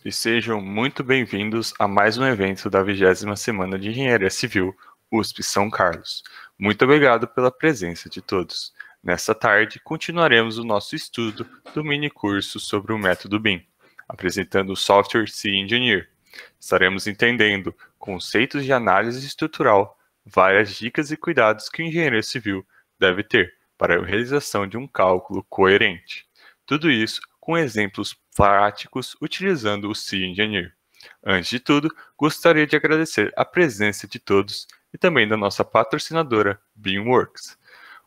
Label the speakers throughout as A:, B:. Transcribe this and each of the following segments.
A: e sejam muito bem-vindos a mais um evento da 20ª Semana de Engenharia Civil, USP São Carlos. Muito obrigado pela presença de todos. Nesta tarde, continuaremos o nosso estudo do mini-curso sobre o método BIM, apresentando o Software C Engineer. Estaremos entendendo conceitos de análise estrutural, várias dicas e cuidados que o engenheiro civil deve ter para a realização de um cálculo coerente. Tudo isso com exemplos práticos utilizando o C Engineer. Antes de tudo, gostaria de agradecer a presença de todos e também da nossa patrocinadora BIMworks,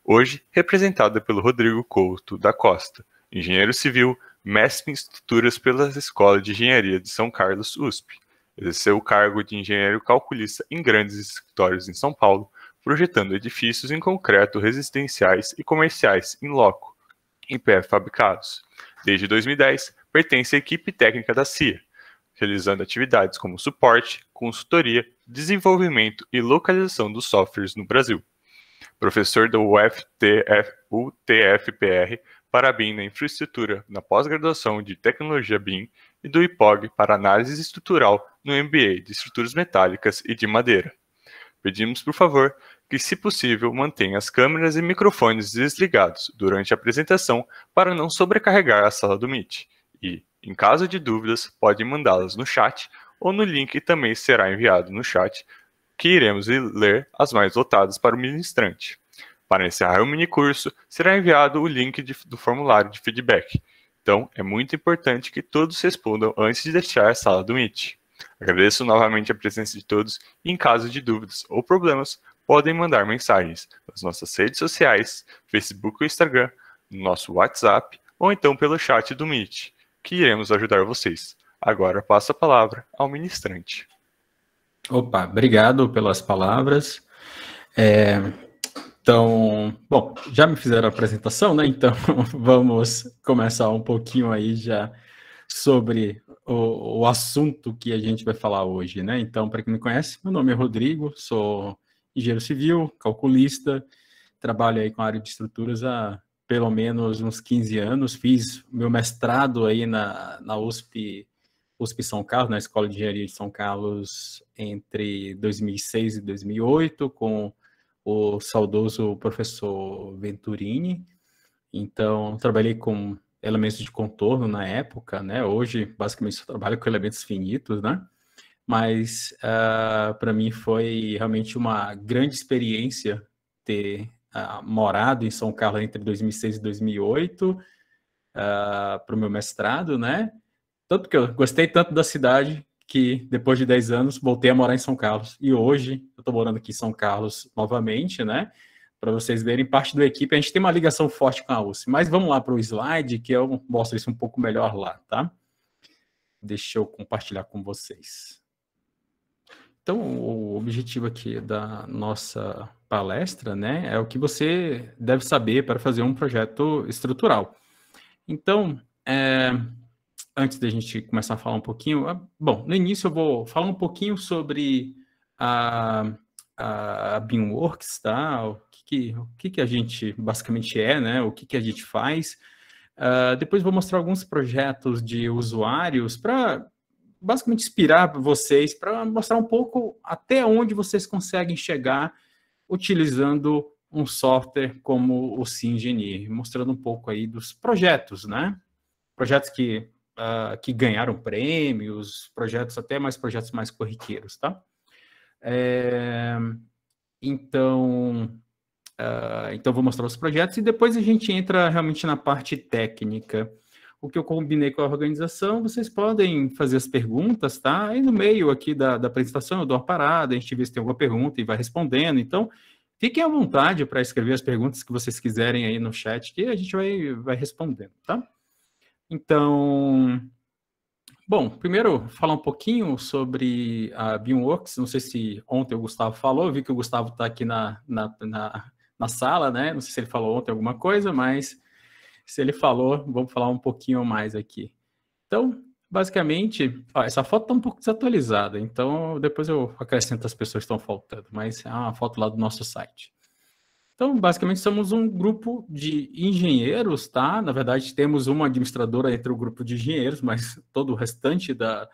A: hoje representada pelo Rodrigo Couto da Costa, engenheiro civil, mestre em estruturas pela Escola de Engenharia de São Carlos, USP. Exerceu o cargo de engenheiro calculista em grandes escritórios em São Paulo, projetando edifícios em concreto residenciais e comerciais em loco, em pré-fabricados. Desde 2010, pertence à equipe técnica da CIA, realizando atividades como suporte, consultoria, desenvolvimento e localização dos softwares no Brasil. Professor do UTFPR para BIM na infraestrutura na pós-graduação de tecnologia BIM e do IPOG para análise estrutural no MBA de estruturas metálicas e de madeira. Pedimos, por favor, que, se possível, mantenha as câmeras e microfones desligados durante a apresentação para não sobrecarregar a sala do Meet. E, em caso de dúvidas, podem mandá-las no chat ou no link que também será enviado no chat, que iremos ler as mais votadas para o ministrante. Para encerrar o minicurso, será enviado o link do formulário de feedback. Então, é muito importante que todos respondam antes de deixar a sala do Meet. Agradeço novamente a presença de todos e, em caso de dúvidas ou problemas, podem mandar mensagens nas nossas redes sociais, Facebook ou Instagram, no nosso WhatsApp ou então pelo chat do Meet, que iremos ajudar vocês. Agora passo a palavra ao ministrante.
B: Opa, obrigado pelas palavras. Então, bom, já me fizeram a apresentação, né? Então, vamos começar um pouquinho aí já sobre o assunto que a gente vai falar hoje, né? Então, para quem me conhece, meu nome é Rodrigo, sou engenheiro civil, calculista, trabalho aí com a área de estruturas há pelo menos uns 15 anos, fiz meu mestrado aí na USP São Carlos, na Escola de Engenharia de São Carlos, entre 2006 e 2008, com o saudoso professor Venturini. Então, trabalhei com elementos de contorno na época, né? Hoje, basicamente, só trabalho com elementos finitos, né? Mas, para mim, foi realmente uma grande experiência ter morado em São Carlos entre 2006 e 2008 para o meu mestrado, né? Tanto que eu gostei tanto da cidade que, depois de 10 anos, voltei a morar em São Carlos. E hoje, eu estou morando aqui em São Carlos novamente, né? Para vocês verem, parte da equipe, a gente tem uma ligação forte com a USP. Mas vamos lá para o slide, que eu mostro isso um pouco melhor lá, tá? Deixa eu compartilhar com vocês. Então, o objetivo aqui da nossa palestra, né, é o que você deve saber para fazer um projeto estrutural. Então, antes da gente começar a falar um pouquinho, bom, no início eu vou falar um pouquinho sobre a BIMworks, tá? O que a gente basicamente é, né? O que a gente faz. Depois vou mostrar alguns projetos de usuários para basicamente inspirar vocês, para mostrar um pouco até onde vocês conseguem chegar utilizando um software como o C Engineer, mostrando um pouco aí dos projetos, né? Projetos que ganharam prêmios, projetos mais corriqueiros, tá? Então, vou mostrar os projetos e depois a gente entra realmente na parte técnica. O que eu combinei com a organização, vocês podem fazer as perguntas, tá? Aí no meio aqui da apresentação eu dou uma parada, a gente vê se tem alguma pergunta e vai respondendo. Então, fiquem à vontade para escrever as perguntas que vocês quiserem aí no chat, que a gente vai respondendo, tá? Então, bom, primeiro falar um pouquinho sobre a BIMworks. Não sei se ontem o Gustavo falou, eu vi que o Gustavo está aqui na sala, né? Não sei se ele falou ontem alguma coisa, mas se ele falou, vamos falar um pouquinho mais aqui. Então, basicamente, essa foto está um pouco desatualizada, então depois eu acrescento as pessoas que estão faltando, mas é uma foto lá do nosso site. Então, basicamente, somos um grupo de engenheiros, tá? Na verdade, temos uma administradora entre o grupo de engenheiros, mas todo o restante da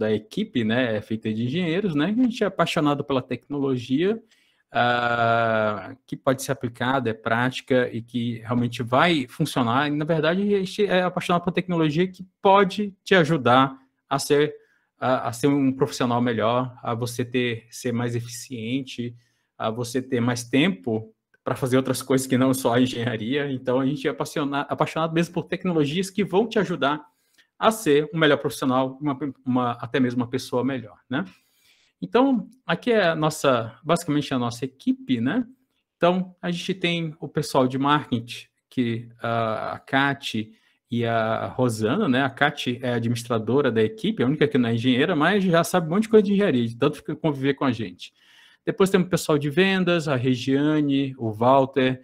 B: equipe, né, é feita de engenheiros, né? A gente é apaixonado pela tecnologia, que pode ser aplicada, é prática e que realmente vai funcionar. E, na verdade, a gente é apaixonado por tecnologia que pode te ajudar a ser um profissional melhor, a você ser mais eficiente, a você ter mais tempo para fazer outras coisas que não só a engenharia. Então, a gente é apaixonado mesmo por tecnologias que vão te ajudar a ser um melhor profissional, até mesmo uma pessoa melhor, né? Então, aqui é basicamente a nossa equipe, né? Então, a gente tem o pessoal de marketing, que a Kati e a Rosana, né? A Kati é administradora da equipe, a única que não é engenheira, mas já sabe um monte de coisa de engenharia, de tanto conviver com a gente. Depois temos o pessoal de vendas, a Regiane, o Walter,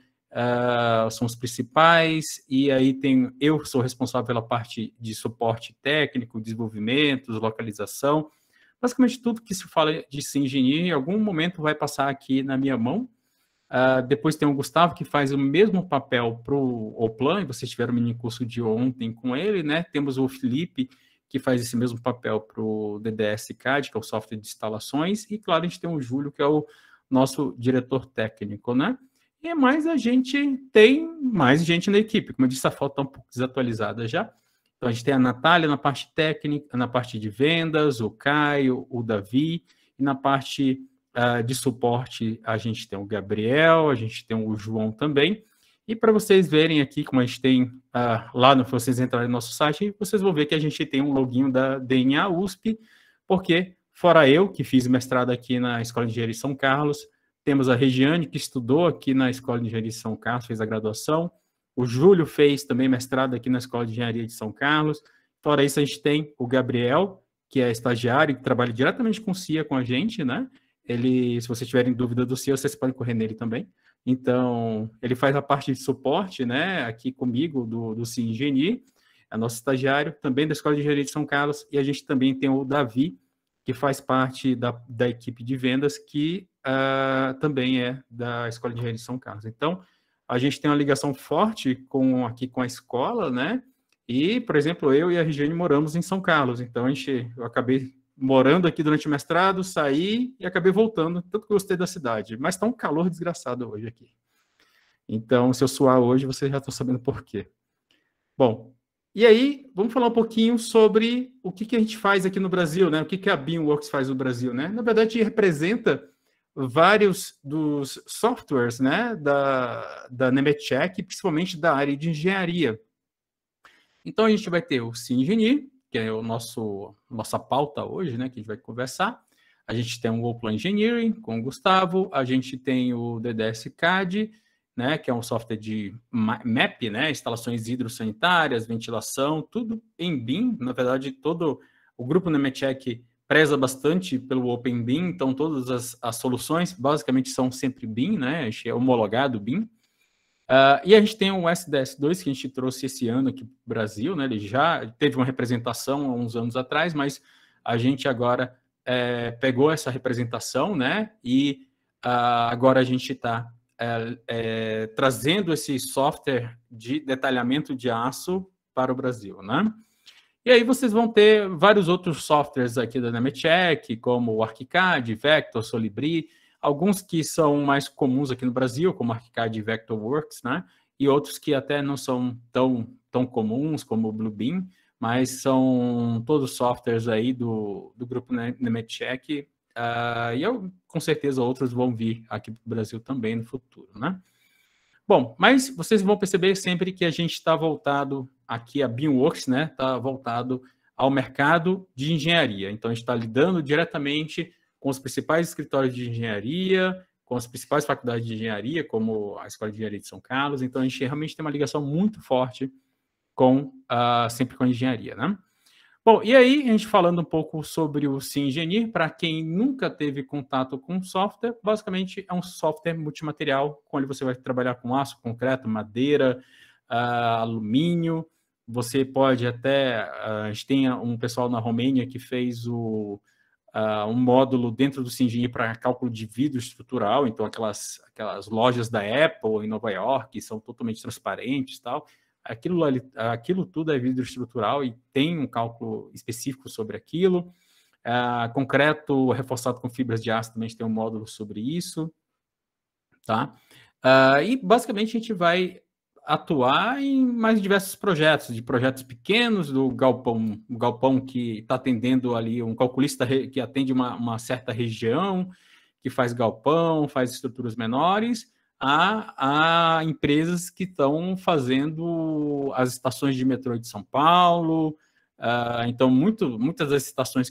B: são os principais, e aí eu sou responsável pela parte de suporte técnico, desenvolvimento, localização, basicamente tudo que se fala de engenharia, em algum momento vai passar aqui na minha mão. Depois tem o Gustavo, que faz o mesmo papel para o Oplan, e vocês tiveram um mini curso de ontem com ele, né? Temos o Felipe, que faz esse mesmo papel para o DDS CAD, que é o software de instalações, e claro, a gente tem o Júlio, que é o nosso diretor técnico, né? E mais a gente tem mais gente na equipe, como eu disse, a foto está um pouco desatualizada já. Então, a gente tem a Natália na parte técnica, na parte de vendas, o Caio, o Davi, e na parte de suporte a gente tem o Gabriel, a gente tem o João também. E para vocês verem aqui, como a gente tem lá, se vocês entrarem no nosso site, vocês vão ver que a gente tem um loginho da DNA USP, porque fora eu, que fiz mestrado aqui na Escola de Engenharia de São Carlos, temos a Regiane, que estudou aqui na Escola de Engenharia de São Carlos, fez a graduação, o Júlio fez também mestrado aqui na Escola de Engenharia de São Carlos, fora isso a gente tem o Gabriel, que é estagiário, que trabalha diretamente com o CIA com a gente, né? Ele, se vocês tiverem dúvida do CIA, vocês podem correr nele também. Então, ele faz a parte de suporte, né, aqui comigo, do CIA Engenharia, é nosso estagiário, também da Escola de Engenharia de São Carlos, e a gente também tem o Davi, que faz parte da equipe de vendas, que também é da Escola de Engenharia de São Carlos. Então, a gente tem uma ligação forte aqui com a escola, né, e, por exemplo, eu e a Regiane moramos em São Carlos, então eu acabei morando aqui durante o mestrado, saí e acabei voltando, tanto que eu gostei da cidade, mas está um calor desgraçado hoje aqui. Então, se eu suar hoje, vocês já estão sabendo por quê. Bom, e aí, vamos falar um pouquinho sobre o que a gente faz aqui no Brasil, né? O que a BeamWorks faz no Brasil, né? Na verdade, representa vários dos softwares, né, da Nemetschek, principalmente da área de engenharia. Então, a gente vai ter o SimEngineer, que é nossa pauta hoje, né, que a gente vai conversar. A gente tem o Oplan Engineering com o Gustavo, a gente tem o DDS CAD, né, que é um software de map, né, instalações hidrossanitárias, ventilação, tudo em BIM. Na verdade, todo o grupo Nemetschek preza bastante pelo Open BIM, então todas as soluções basicamente são sempre BIM, né, a gente é homologado BIM. E a gente tem o SDS2 que a gente trouxe esse ano aqui para o Brasil, né? Ele já teve uma representação há uns anos atrás, mas a gente agora pegou essa representação, né? E agora a gente está trazendo esse software de detalhamento de aço para o Brasil, né? E aí vocês vão ter vários outros softwares aqui da Nemetschek, como o ArchiCAD, Vector, Solibri, alguns que são mais comuns aqui no Brasil, como ArchiCAD e Vectorworks, né? E outros que até não são tão comuns, como o Bluebeam, mas são todos softwares aí do grupo Nemetschek, e com certeza outros vão vir aqui para o Brasil também no futuro, né? Bom, mas vocês vão perceber sempre que a gente está voltado aqui, a BeamWorks, né? Está voltado ao mercado de engenharia. Então, a gente está lidando diretamente com os principais escritórios de engenharia, com as principais faculdades de engenharia, como a Escola de Engenharia de São Carlos. Então, a gente realmente tem uma ligação muito forte sempre com a engenharia, né? Bom, e aí, a gente falando um pouco sobre o SimEngineer, para quem nunca teve contato com software, basicamente é um software multimaterial, onde você vai trabalhar com aço, concreto, madeira, alumínio. Você pode até... a gente tem um pessoal na Romênia que fez um módulo dentro do SimGenie para cálculo de vidro estrutural, então aquelas lojas da Apple em Nova York são totalmente transparentes e tal. Aquilo tudo é vidro estrutural e tem um cálculo específico sobre aquilo. Concreto reforçado com fibras de aço também tem um módulo sobre isso. Tá? E basicamente a gente vai atuar em mais diversos projetos, de projetos pequenos, do galpão que está atendendo ali, um calculista que atende uma certa região, que faz galpão, faz estruturas menores, a empresas que estão fazendo as estações de metrô de São Paulo. Então, muitas das estações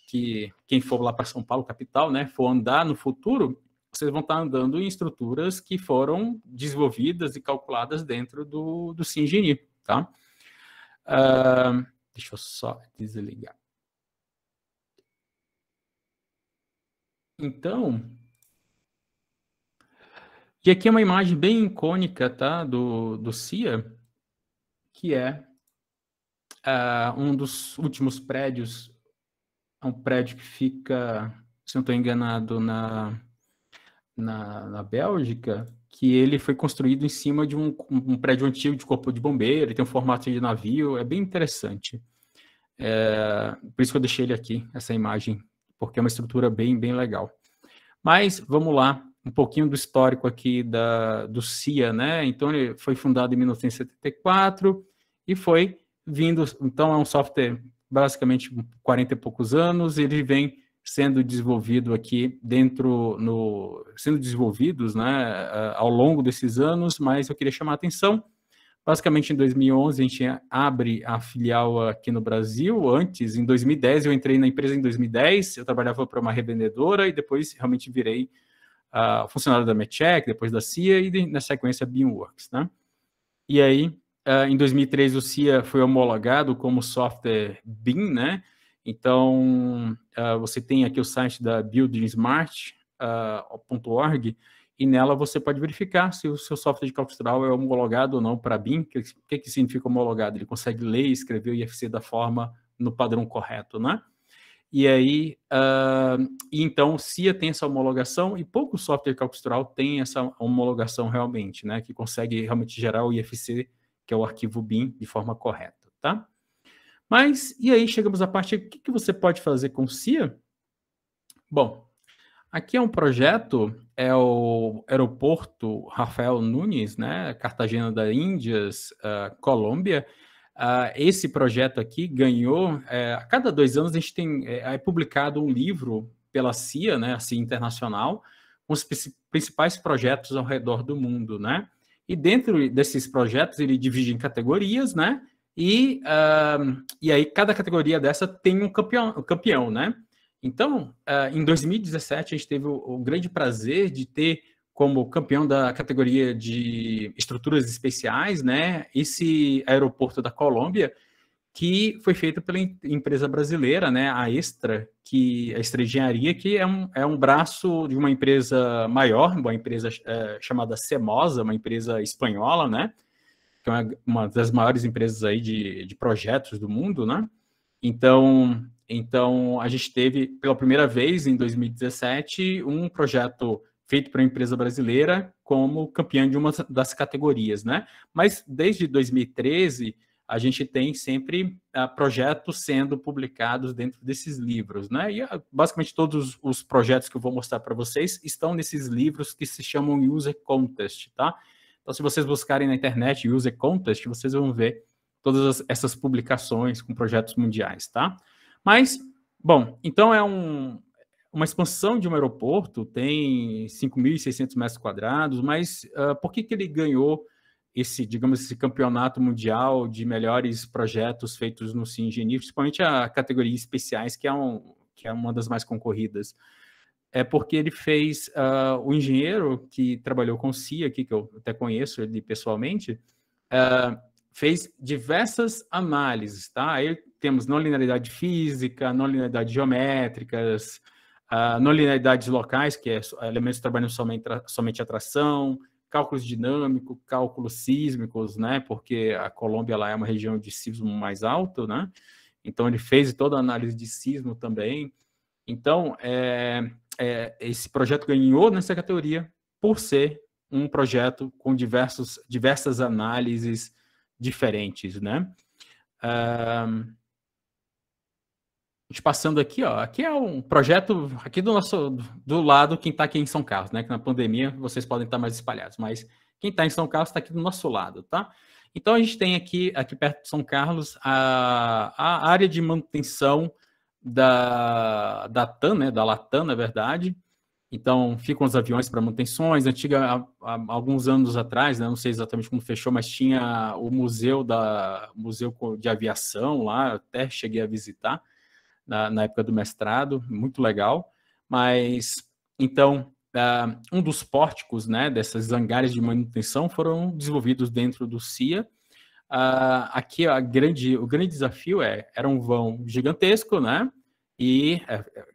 B: que quem for lá para São Paulo, capital, né, for andar no futuro, vocês vão estar andando em estruturas que foram desenvolvidas e calculadas dentro do SimGenie, tá? Deixa eu só desligar. Então, e aqui é uma imagem bem icônica, tá, do CIA, que é um dos últimos prédios, é um prédio que fica, se não estou enganado, na Bélgica, que ele foi construído em cima de um prédio antigo de corpo de bombeiro, ele tem um formato de navio, é bem interessante. Por isso que eu deixei ele aqui, essa imagem, porque é uma estrutura bem, bem legal. Mas, vamos lá, um pouquinho do histórico aqui do CIA, né? Então, ele foi fundado em 1974 e foi vindo, então é um software basicamente 40 e poucos anos, ele vem sendo desenvolvido aqui sendo desenvolvidos, né, ao longo desses anos, mas eu queria chamar a atenção. Basicamente, em 2011, a gente abre a filial aqui no Brasil. Antes, em 2010, eu entrei na empresa em 2010, eu trabalhava para uma revendedora e depois realmente virei funcionário da Medcheck, depois da CIA e, na sequência, Beamworks, né? E aí, em 2003, o CIA foi homologado como software BIM, né? Então, você tem aqui o site da buildingsmart.org e nela você pode verificar se o seu software de cálculo estrutural é homologado ou não para BIM. O que significa homologado? Ele consegue ler e escrever o IFC da forma no padrão correto, né? E aí, então, o CIA tem essa homologação e pouco software de cálculo estrutural tem essa homologação realmente, né? Que consegue realmente gerar o IFC, que é o arquivo BIM, de forma correta, tá? Mas, e aí chegamos à parte, o que você pode fazer com o CIA? Bom, aqui é um projeto, é o aeroporto Rafael Nunes, né, Cartagena da Índias, Colômbia. Esse projeto aqui ganhou, a cada 2 anos a gente tem, publicado um livro pela CIA, né, a CIA Internacional, com os principais projetos ao redor do mundo, né? E dentro desses projetos ele divide em categorias, né? E aí cada categoria dessa tem um campeão, né? Então, em 2017, a gente teve o grande prazer de ter como campeão da categoria de estruturas especiais, né, esse aeroporto da Colômbia, que foi feito pela empresa brasileira, né, a Extra Engenharia, que é um braço de uma empresa maior, uma empresa chamada Semosa, uma empresa espanhola, né, que é uma das maiores empresas aí de projetos do mundo, né? Então, a gente teve, pela primeira vez, em 2017, um projeto feito por uma empresa brasileira como campeã de uma das categorias, né? Mas, desde 2013, a gente tem sempre projetos sendo publicados dentro desses livros, né? E, basicamente, todos os projetos que eu vou mostrar para vocês estão nesses livros que se chamam User Contest, tá? Então, se vocês buscarem na internet User Contest, vocês vão ver todas essas publicações com projetos mundiais, tá? Mas, bom, então é uma expansão de um aeroporto, tem 5.600 metros quadrados, mas por que ele ganhou esse campeonato mundial de melhores projetos feitos no SimGenie, principalmente a categoria especiais, que é uma das mais concorridas? É porque ele fez, o engenheiro que trabalhou com o CIA, aqui, que eu até conheço ele pessoalmente, fez diversas análises, tá? Aí temos não linearidade física, não linearidade geométricas, não linearidades locais, que é elementos trabalhando somente atração, cálculos dinâmicos, cálculos sísmicos, né? Porque a Colômbia lá é uma região de sismo mais alto, né? Então ele fez toda a análise de sismo também. Então, esse projeto ganhou nessa categoria por ser um projeto com diversas análises diferentes, né? Passando aqui, ó, aqui é um projeto aqui do lado, quem está aqui em São Carlos, né? Que na pandemia vocês podem estar mais espalhados, mas quem está em São Carlos está aqui do nosso lado, tá? Então a gente tem aqui perto de São Carlos a área de manutenção da TAM, né? Da Latam, na verdade. Então ficam os aviões para manutenções. Há alguns anos atrás, né? Não sei exatamente como fechou, mas tinha o museu de aviação lá, até cheguei a visitar na época do mestrado, muito legal. Mas, então, um dos pórticos, né, dessas hangares de manutenção foram desenvolvidos dentro do CIA. Aqui o grande desafio era um vão gigantesco, né? E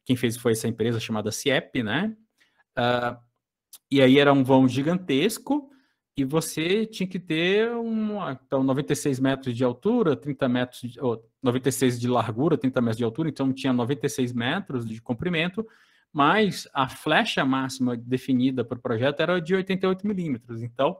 B: quem fez foi essa empresa chamada CIEP, né? E aí era um vão gigantesco e você tinha que ter então, 96 metros de altura, 30 metros, 96 de largura, 30 metros de altura, então tinha 96 metros de comprimento, mas a flecha máxima definida para o projeto era de 88 milímetros. Então,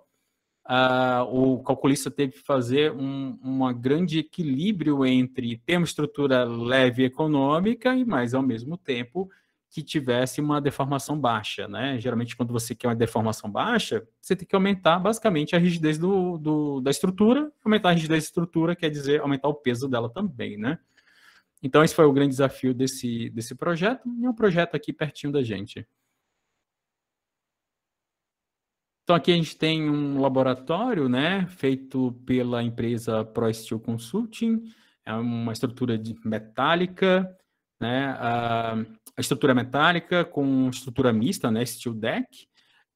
B: o calculista teve que fazer um grande equilíbrio entre ter uma estrutura leve e econômica, mas ao mesmo tempo que tivesse uma deformação baixa, né? Geralmente, quando você quer uma deformação baixa, você tem que aumentar basicamente a rigidez da estrutura. Aumentar a rigidez da estrutura quer dizer aumentar o peso dela também, né? Então, esse foi o grande desafio desse projeto, e é um projeto aqui pertinho da gente. Então, aqui a gente tem um laboratório, né, feito pela empresa ProSteel Consulting, é uma estrutura metálica, né, a estrutura metálica com estrutura mista, né, steel deck.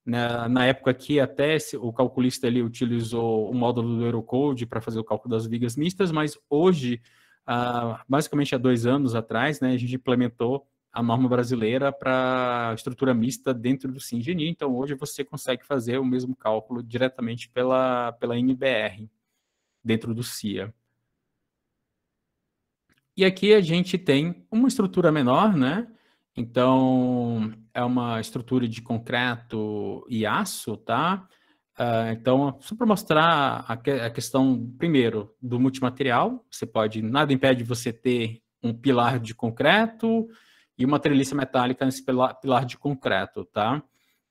B: Na época aqui, até o calculista ele utilizou o módulo do Eurocode para fazer o cálculo das vigas mistas, mas hoje, basicamente há 2 anos atrás, né, a gente implementou a norma brasileira para estrutura mista dentro do SINGENI. Então, hoje você consegue fazer o mesmo cálculo diretamente pela NBR, dentro do CIA. E aqui a gente tem uma estrutura menor, né? Então, é uma estrutura de concreto e aço, tá? Então, só para mostrar a questão, primeiro, do multimaterial, nada impede você ter um pilar de concreto e uma treliça metálica nesse pilar de concreto, tá?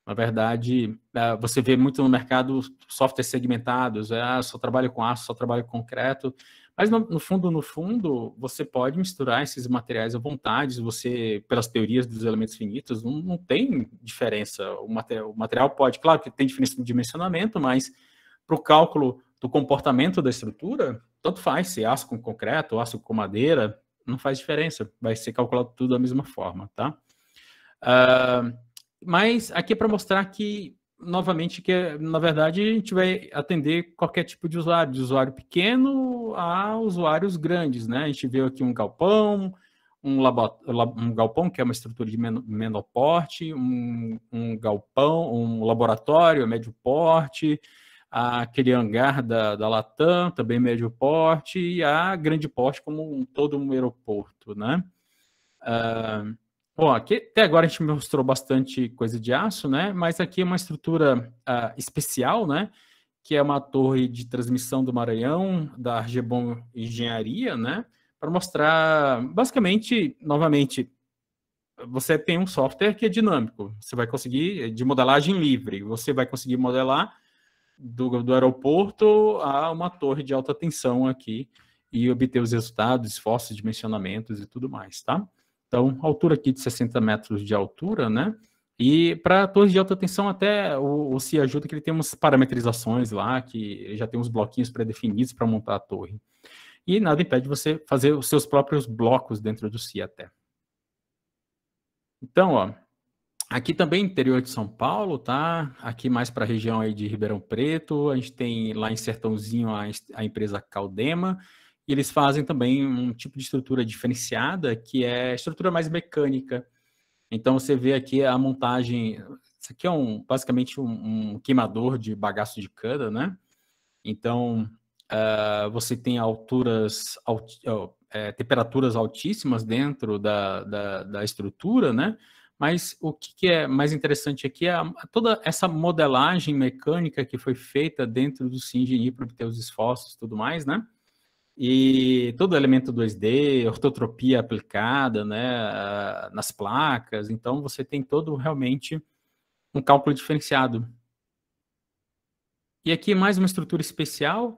B: Na verdade, você vê muito no mercado softwares segmentados, só trabalho com aço, só trabalho com concreto, mas no fundo, você pode misturar esses materiais à vontade, pelas teorias dos elementos finitos, não tem diferença. O material pode, claro que tem diferença no dimensionamento, mas para o cálculo do comportamento da estrutura, tanto faz, se aço com concreto, aço com madeira, não faz diferença, vai ser calculado tudo da mesma forma, tá? Mas aqui é para mostrar que, novamente, que na verdade a gente vai atender qualquer tipo de usuário pequeno a usuários grandes, né? A gente vê aqui um galpão, um galpão que é uma estrutura de menor porte, um galpão, um laboratório médio porte, aquele hangar da Latam, também médio porte, e a grande porte como todo um aeroporto, né? Bom, aqui até agora a gente mostrou bastante coisa de aço, né? Mas aqui é uma estrutura especial, né? Que é uma torre de transmissão do Maranhão, da Argebon Engenharia, né? Para mostrar, basicamente, novamente, você tem um software que é dinâmico. Você vai conseguir, de modelagem livre, você vai conseguir modelar do aeroporto a uma torre de alta tensão aqui e obter os resultados, esforços, dimensionamentos e tudo mais, tá? Então, altura aqui de 60 metros de altura, né? E para torres de alta tensão, até o CIA ajuda que ele tem umas parametrizações lá, que já tem uns bloquinhos pré-definidos para montar a torre. E nada impede você fazer os seus próprios blocos dentro do CIA até. Então, ó, aqui também interior de São Paulo, tá? Aqui mais para a região aí de Ribeirão Preto, a gente tem lá em Sertãozinho a empresa Caldema, e eles fazem também um tipo de estrutura diferenciada, que é estrutura mais mecânica. Então, você vê aqui a montagem... Isso aqui é basicamente um queimador de bagaço de cana, né? Então, você tem alturas... temperaturas altíssimas dentro da estrutura, né? Mas o que é mais interessante aqui é toda essa modelagem mecânica que foi feita dentro do SINGENIE para obter os esforços e tudo mais, né? E todo elemento 2D, ortotropia aplicada, né, nas placas. Então, você tem todo realmente um cálculo diferenciado. E aqui mais uma estrutura especial.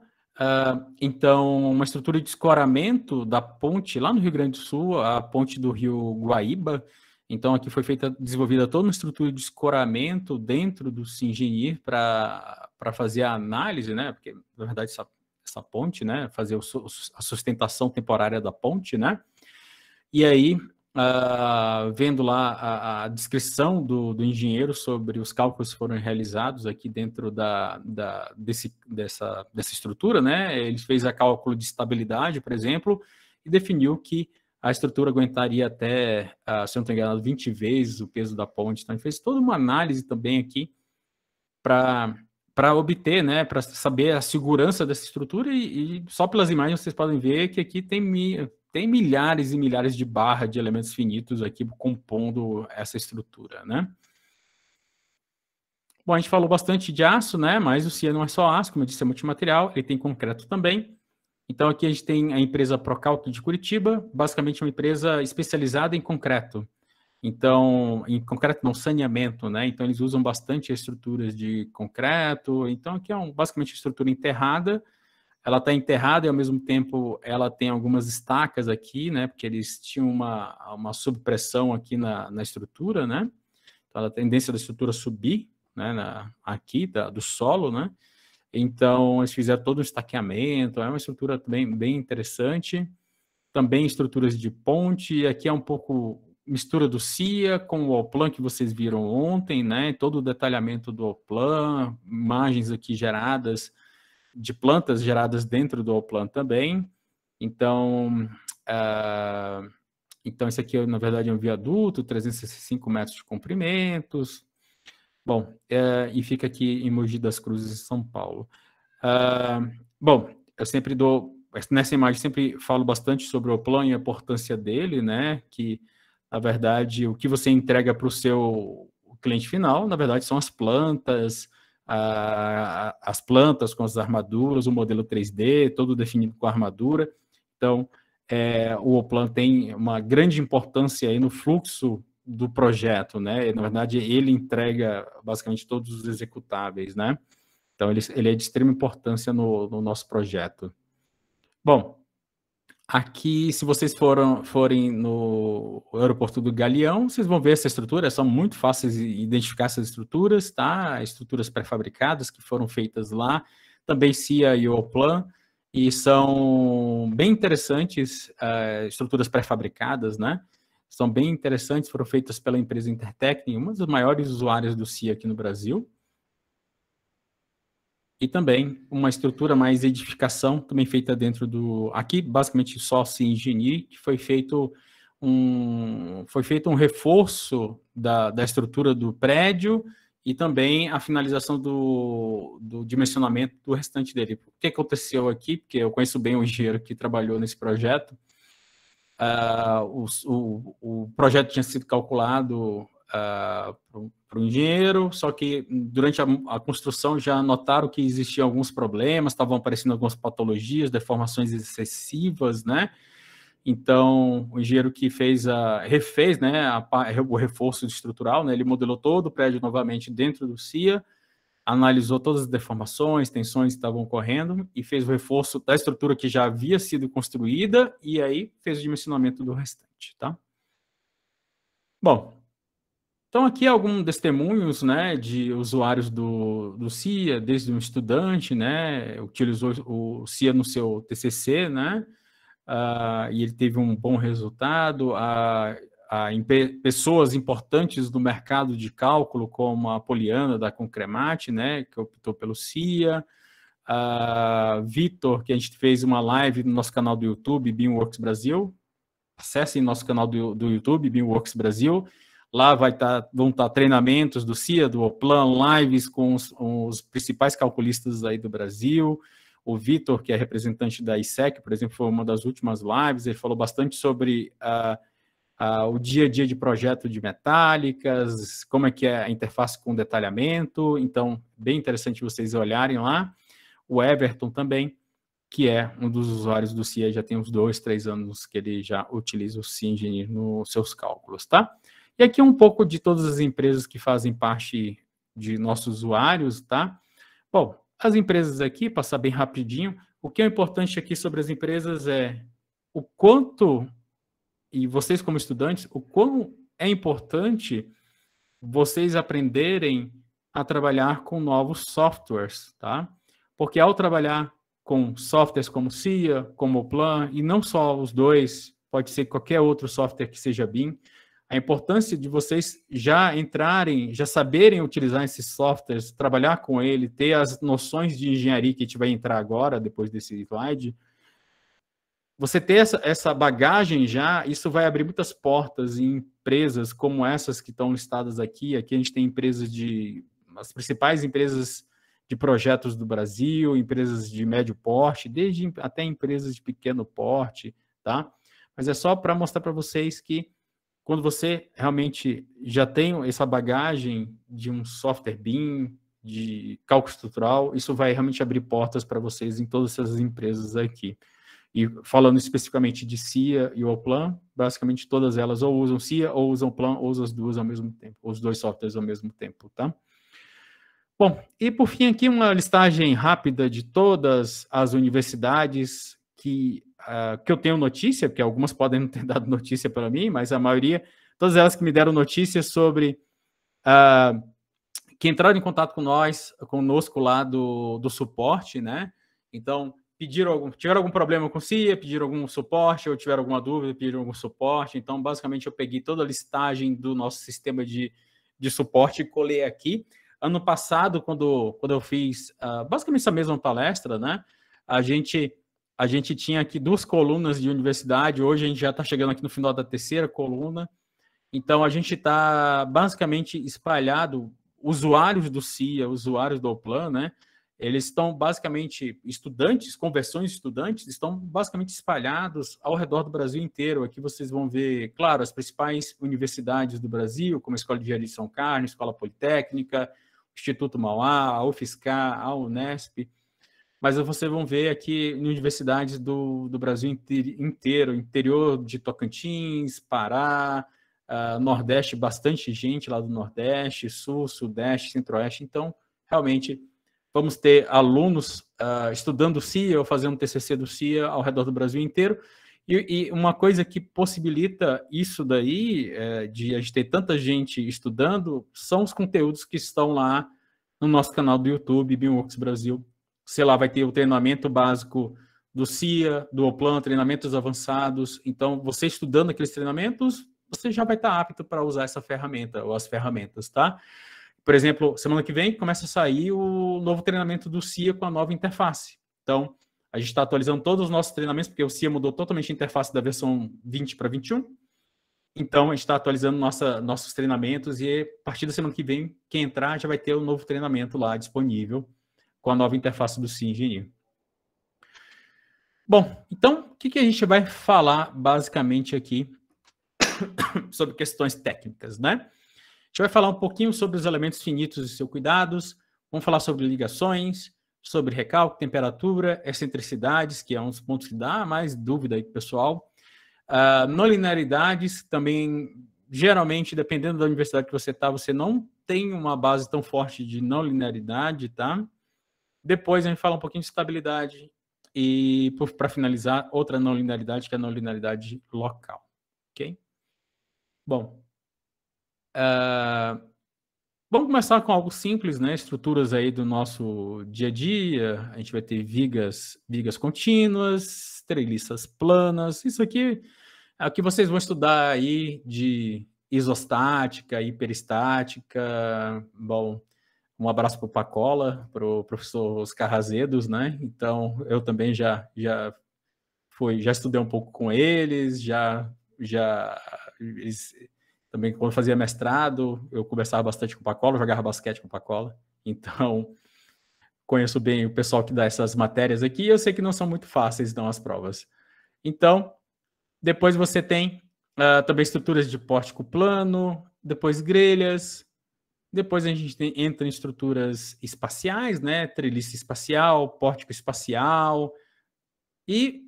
B: Então, uma estrutura de escoramento da ponte lá no Rio Grande do Sul, a ponte do Rio Guaíba. Então, aqui foi desenvolvida toda uma estrutura de escoramento dentro do SINGENIE para fazer a análise, né? Porque, na verdade, essa ponte, né? Fazer a sustentação temporária da ponte, né? E aí, vendo lá a descrição do engenheiro sobre os cálculos que foram realizados aqui dentro dessa estrutura, né? Ele fez a cálculo de estabilidade, por exemplo, e definiu que a estrutura aguentaria até, se eu não estou enganado, 20 vezes o peso da ponte. Então, ele fez toda uma análise também aqui para obter, né, para saber a segurança dessa estrutura, e só pelas imagens vocês podem ver que aqui tem milhares e milhares de barras de elementos finitos aqui compondo essa estrutura, né? Bom, a gente falou bastante de aço, né, mas o CIA não é só aço, como eu disse, é multimaterial, ele tem concreto também. Então, aqui a gente tem a empresa Procalc de Curitiba, basicamente uma empresa especializada em concreto. Então, em concreto não, saneamento, né? Então, eles usam bastante estruturas de concreto. Então, aqui é basicamente uma estrutura enterrada. Ela está enterrada e, ao mesmo tempo, ela tem algumas estacas aqui, né? Porque eles tinham uma subpressão aqui na estrutura, né? Então, a tendência da estrutura subir, né? Aqui, do solo, né? Então, eles fizeram todo um estaqueamento, é uma estrutura bem interessante. Também estruturas de ponte, aqui é um pouco mistura do CIA com o Allplan que vocês viram ontem, né? Todo o detalhamento do Allplan, imagens aqui geradas, de plantas geradas dentro do Allplan também. Então, esse aqui, na verdade, é um viaduto, 365 metros de comprimentos. Bom, e fica aqui em Mogi das Cruzes, São Paulo. Bom, eu sempre nessa imagem sempre falo bastante sobre o Allplan e a importância dele, né? Que, na verdade, o que você entrega para o seu cliente final, na verdade, são as plantas com as armaduras, o modelo 3D, todo definido com a armadura. Então, o Allplan tem uma grande importância aí no fluxo do projeto, né? Na verdade, ele entrega basicamente todos os executáveis, né? Então, ele é de extrema importância no nosso projeto. Bom, aqui, se vocês forem no aeroporto do Galeão, vocês vão ver essa estrutura, são muito fáceis de identificar essas estruturas, tá? Estruturas pré-fabricadas que foram feitas lá, também CIA e Allplan, e são bem interessantes, estruturas pré-fabricadas, né? São bem interessantes, foram feitas pela empresa Intertecnia, uma das maiores usuárias do CIA aqui no Brasil. E também uma estrutura mais edificação, também feita dentro aqui basicamente só SINGENIE, que foi feito um reforço da estrutura do prédio e também a finalização do dimensionamento do restante dele. O que aconteceu aqui, porque eu conheço bem o engenheiro que trabalhou nesse projeto, o projeto tinha sido calculado para o engenheiro, só que durante a construção já notaram que existiam alguns problemas, estavam aparecendo algumas patologias, deformações excessivas, né? Então, o engenheiro que refez, né, o reforço estrutural, né, ele modelou todo o prédio novamente dentro do CIA, analisou todas as deformações, tensões que estavam ocorrendo e fez o reforço da estrutura que já havia sido construída e aí fez o dimensionamento do restante, tá? Bom, então aqui alguns testemunhos, né, de usuários do CIA, desde um estudante, né, utilizou o CIA no seu TCC, né, e ele teve um bom resultado. Pessoas importantes do mercado de cálculo, como a Poliana da Concremat, né, que optou pelo CIA, Vitor, que a gente fez uma live no nosso canal do YouTube, BIMWorks Brasil. Acessem nosso canal do YouTube, BIMWorks Brasil. Lá vão estar treinamentos do CIA, do Allplan, lives com os principais calculistas aí do Brasil. O Vitor, que é representante da ISEC, por exemplo, foi uma das últimas lives, ele falou bastante sobre o dia a dia de projeto de metálicas, como é que é a interface com detalhamento. Então, bem interessante vocês olharem lá. O Everton também, que é um dos usuários do CIA, já tem uns 2, 3 anos que ele já utiliza o CIA Engineer nos seus cálculos, tá? E aqui um pouco de todas as empresas que fazem parte de nossos usuários, tá? Bom, as empresas aqui, passar bem rapidinho, o que é importante aqui sobre as empresas é o quanto, e vocês como estudantes, o quão é importante vocês aprenderem a trabalhar com novos softwares, tá? Porque ao trabalhar com softwares como CIA, como o Plan, e não só os dois, pode ser qualquer outro software que seja BIM, a importância de vocês já entrarem, já saberem utilizar esses softwares, trabalhar com ele, ter as noções de engenharia que a gente vai entrar agora, depois desse slide, você ter essa bagagem já, isso vai abrir muitas portas em empresas como essas que estão listadas aqui. Aqui a gente tem empresas as principais empresas de projetos do Brasil, empresas de médio porte, desde até empresas de pequeno porte, tá? Mas é só para mostrar para vocês que quando você realmente já tem essa bagagem de um software BIM, de cálculo estrutural, isso vai realmente abrir portas para vocês em todas essas empresas aqui. E falando especificamente de CIA e o Plan, basicamente todas elas ou usam CIA, ou usam Plan, ou usam as duas ao mesmo tempo, os dois softwares ao mesmo tempo, tá? Bom, e por fim aqui uma listagem rápida de todas as universidades que eu tenho notícia, porque algumas podem não ter dado notícia para mim, mas a maioria, todas elas que me deram notícia sobre que entraram em contato conosco lá do suporte, né? Então, tiveram algum problema com CIA, pediram algum suporte, ou tiveram alguma dúvida, pediram algum suporte. Então, basicamente, eu peguei toda a listagem do nosso sistema de suporte e colei aqui. Ano passado, quando eu fiz basicamente essa mesma palestra, né? A gente tinha aqui 2 colunas de universidade, hoje a gente já está chegando aqui no final da 3ª coluna. Então, a gente está basicamente espalhado, usuários do CIA, usuários do Plan, né? Eles estão basicamente, conversões de estudantes, estão basicamente espalhados ao redor do Brasil inteiro. Aqui vocês vão ver, claro, as principais universidades do Brasil, como a Escola de Engenharia de São Carlos, a Escola Politécnica, o Instituto Mauá, a UFSCar, a Unesp, mas vocês vão ver aqui em universidades do Brasil inteiro, interior de Tocantins, Pará, Nordeste, bastante gente lá do Nordeste, Sul, Sudeste, Centro-Oeste. Então, realmente, vamos ter alunos estudando CIA ou fazendo TCC do CIA ao redor do Brasil inteiro. E uma coisa que possibilita isso daí, de a gente ter tanta gente estudando, são os conteúdos que estão lá no nosso canal do YouTube, BIMworks Brasil. Sei lá, vai ter o treinamento básico do CIA, do Oplan, treinamentos avançados. Então, você estudando aqueles treinamentos, você já vai estar apto para usar essa ferramenta, ou as ferramentas, tá? Por exemplo, semana que vem começa a sair o novo treinamento do CIA com a nova interface. Então, a gente está atualizando todos os nossos treinamentos, porque o CIA mudou totalmente a interface da versão 20 para 21. Então, a gente está atualizando nossos treinamentos e a partir da semana que vem, quem entrar já vai ter um novo treinamento lá disponível com a nova interface do CIA Engineer. Bom, então, o que a gente vai falar basicamente aqui sobre questões técnicas, né? A gente vai falar um pouquinho sobre os elementos finitos e seus cuidados, vamos falar sobre ligações, sobre recálculo, temperatura, excentricidades, que é um dos pontos que dá mais dúvida aí pro pessoal. Não linearidades, também, geralmente, dependendo da universidade que você está, você não tem uma base tão forte de não linearidade, tá? Depois a gente fala um pouquinho de estabilidade e, para finalizar, outra não linearidade, que é a não linearidade local, ok? Bom, vamos começar com algo simples, né? Estruturas aí do nosso dia a dia. A gente vai ter vigas contínuas, treliças planas. Isso aqui é o que vocês vão estudar aí de isostática, hiperestática. Bom, um abraço para o Pacola, para o professor Oscar Azedos, né? Então, eu também já estudei um pouco com eles, também, quando fazia mestrado, eu conversava bastante com o Pacola, jogava basquete com o Pacola. Então, conheço bem o pessoal que dá essas matérias aqui, e eu sei que não são muito fáceis, não, as provas. Então, depois você tem também estruturas de pórtico plano, depois grelhas, depois a gente entra em estruturas espaciais, né? Treliçe espacial, pórtico espacial, e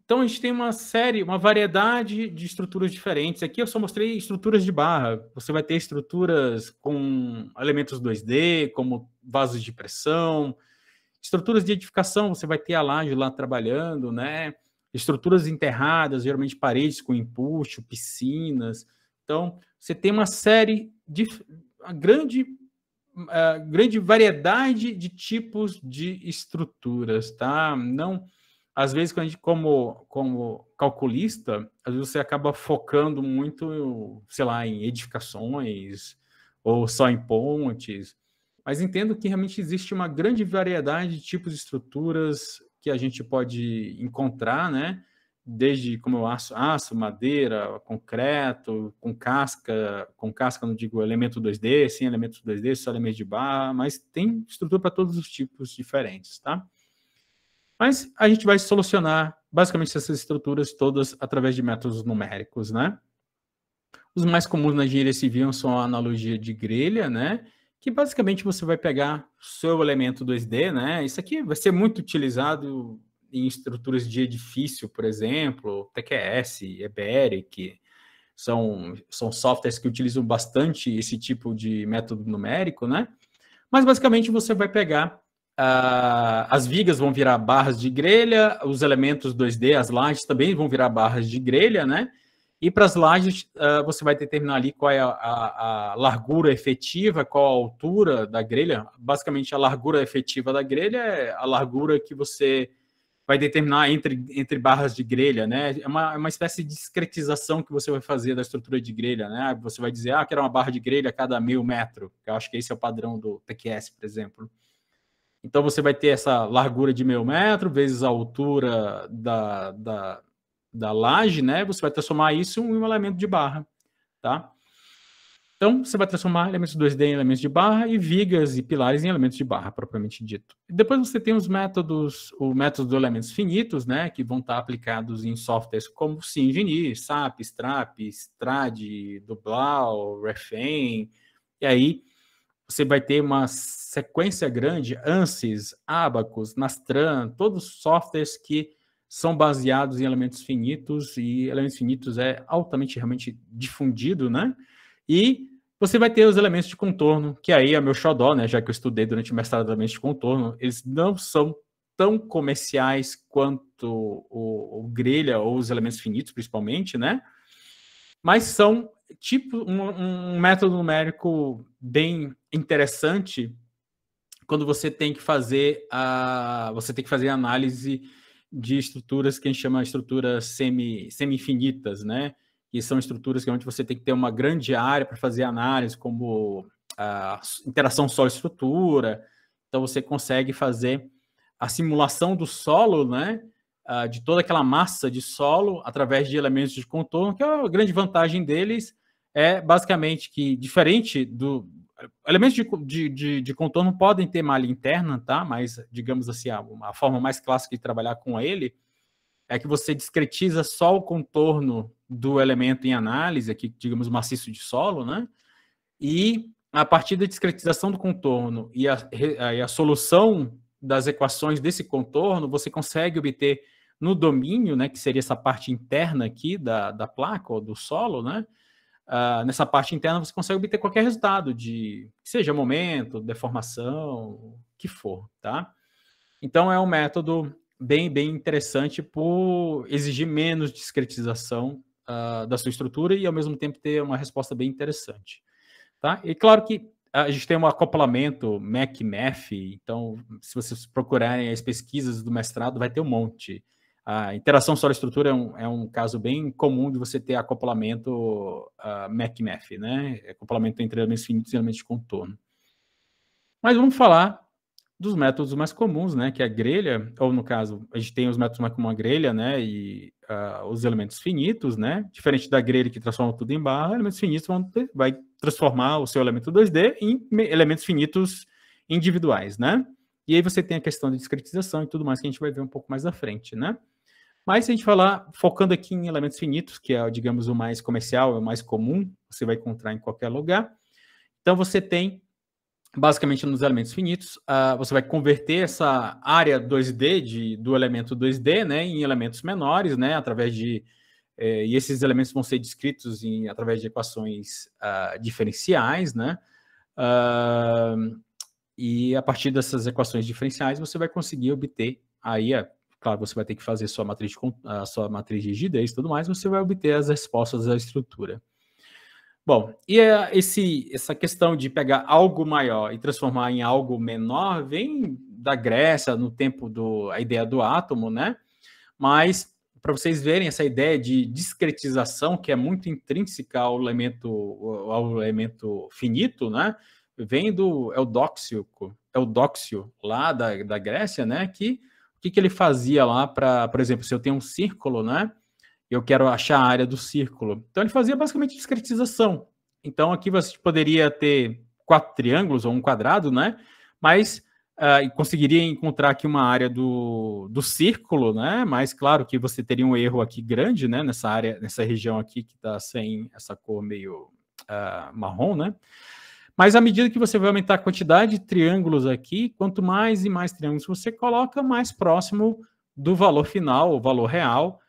B: então a gente tem uma variedade de estruturas diferentes. Aqui eu só mostrei estruturas de barra. Você vai ter estruturas com elementos 2D, como vasos de pressão, estruturas de edificação, você vai ter a laje lá trabalhando, né? Estruturas enterradas, geralmente paredes com empuxo, piscinas. Então, você tem uma série de grande variedade de tipos de estruturas, tá? Não, às vezes, quando a gente, como calculista, às vezes você acaba focando muito, sei lá, em edificações ou só em pontes. Mas entendo que realmente existe uma grande variedade de tipos de estruturas que a gente pode encontrar, né? Desde como aço, madeira, concreto, com casca, não digo elemento 2D, sem elementos 2D, só elementos de barra, mas tem estrutura para todos os tipos diferentes, tá? Mas a gente vai solucionar basicamente essas estruturas todas através de métodos numéricos, né? Os mais comuns na engenharia civil são a analogia de grelha, né? Que basicamente você vai pegar seu elemento 2D, né? Isso aqui vai ser muito utilizado em estruturas de edifício, por exemplo, TQS, EBERIC, são softwares que utilizam bastante esse tipo de método numérico, né? Mas basicamente você vai pegar as vigas vão virar barras de grelha, os elementos 2D, as lajes também vão virar barras de grelha, né? E para as lajes, você vai determinar ali qual é a largura efetiva, qual a altura da grelha. Basicamente, a largura efetiva da grelha é a largura que você vai determinar entre barras de grelha, né? É uma espécie de discretização que você vai fazer da estrutura de grelha, né? Você vai dizer, quero uma barra de grelha a cada 1000 metros. Eu acho que esse é o padrão do TQS, por exemplo. Então, você vai ter essa largura de 1000 metros vezes a altura da laje, né? Você vai transformar isso em um elemento de barra, tá? Então, você vai transformar elementos 2D em elementos de barra e vigas e pilares em elementos de barra, propriamente dito. E depois você tem o método dos elementos finitos, né? Que vão estar aplicados em softwares como Syngenie, SAP, Strap, Strad, Dublau, Refane. E aí, você vai ter uma sequência grande, ANSYS, Abacus, Nastran, todos softwares que são baseados em elementos finitos, e elementos finitos é altamente realmente difundido, né? E você vai ter os elementos de contorno, que aí é meu xodó, né? Já que eu estudei durante o mestrado elementos de contorno, eles não são tão comerciais quanto o grelha ou os elementos finitos, principalmente, né? Mas são tipo um método numérico bem interessante quando você tem que fazer a análise de estruturas que a gente chama de estruturas semi-infinitas, né? Que são estruturas que você tem que ter uma grande área para fazer análise, como a interação solo-estrutura. Então, você consegue fazer a simulação do solo, né? De toda aquela massa de solo através de elementos de contorno, que a grande vantagem deles é basicamente que, diferente do... Elementos de contorno podem ter malha interna, tá? Mas, digamos assim, a forma mais clássica de trabalhar com ele é que você discretiza só o contorno do elemento em análise, aqui, digamos, maciço de solo, né? E a partir da discretização do contorno e a solução das equações desse contorno, você consegue obter no domínio, né, que seria essa parte interna aqui da placa ou do solo, né? Nessa parte interna você consegue obter qualquer resultado, seja momento, deformação, o que for, tá? Então é um método bem interessante por exigir menos discretização da sua estrutura e ao mesmo tempo ter uma resposta bem interessante, tá? E claro que a gente tem um acoplamento MEC-MEF, então se vocês procurarem as pesquisas do mestrado vai ter um monte. A interação solo-estrutura é um caso bem comum de você ter acoplamento MEC-MEF, né? Acoplamento entre elementos finitos e elementos de contorno. Mas vamos falar dos métodos mais comuns, né? Que é a grelha, ou no caso, a gente tem os métodos mais comuns, a grelha, né? E os elementos finitos, né? Diferente da grelha que transforma tudo em barra, elementos finitos vai transformar o seu elemento 2D em elementos finitos individuais, né? E aí você tem a questão de discretização e tudo mais que a gente vai ver um pouco mais à frente, né? Mas se a gente falar, focando aqui em elementos finitos, que é, digamos, o mais comercial, é o mais comum, você vai encontrar em qualquer lugar. Então você tem, basicamente nos elementos finitos, você vai converter essa área 2D do elemento 2D, né, em elementos menores, né, através de... e esses elementos vão ser descritos através de equações diferenciais, né? E a partir dessas equações diferenciais, você vai conseguir obter, aí, claro, você vai ter que fazer a sua matriz de rigidez e tudo mais, você vai obter as respostas da estrutura. Bom, e essa questão de pegar algo maior e transformar em algo menor vem da Grécia, no tempo a ideia do átomo, né? Mas, para vocês verem essa ideia de discretização, que é muito intrínseca ao elemento finito, né? Vem do Eudóxio lá da Grécia, né? O que ele fazia lá para, por exemplo, se eu tenho um círculo, né? Eu quero achar a área do círculo. Então, ele fazia basicamente discretização. Então, aqui você poderia ter 4 triângulos ou um quadrado, né? Mas conseguiria encontrar aqui uma área do círculo, né? Mas, claro, que você teria um erro aqui grande, né? Nessa área, nessa região aqui que está sem essa cor meio marrom, né? Mas à medida que você vai aumentar a quantidade de triângulos aqui, quanto mais e mais triângulos você coloca, mais próximo do valor final, o valor real,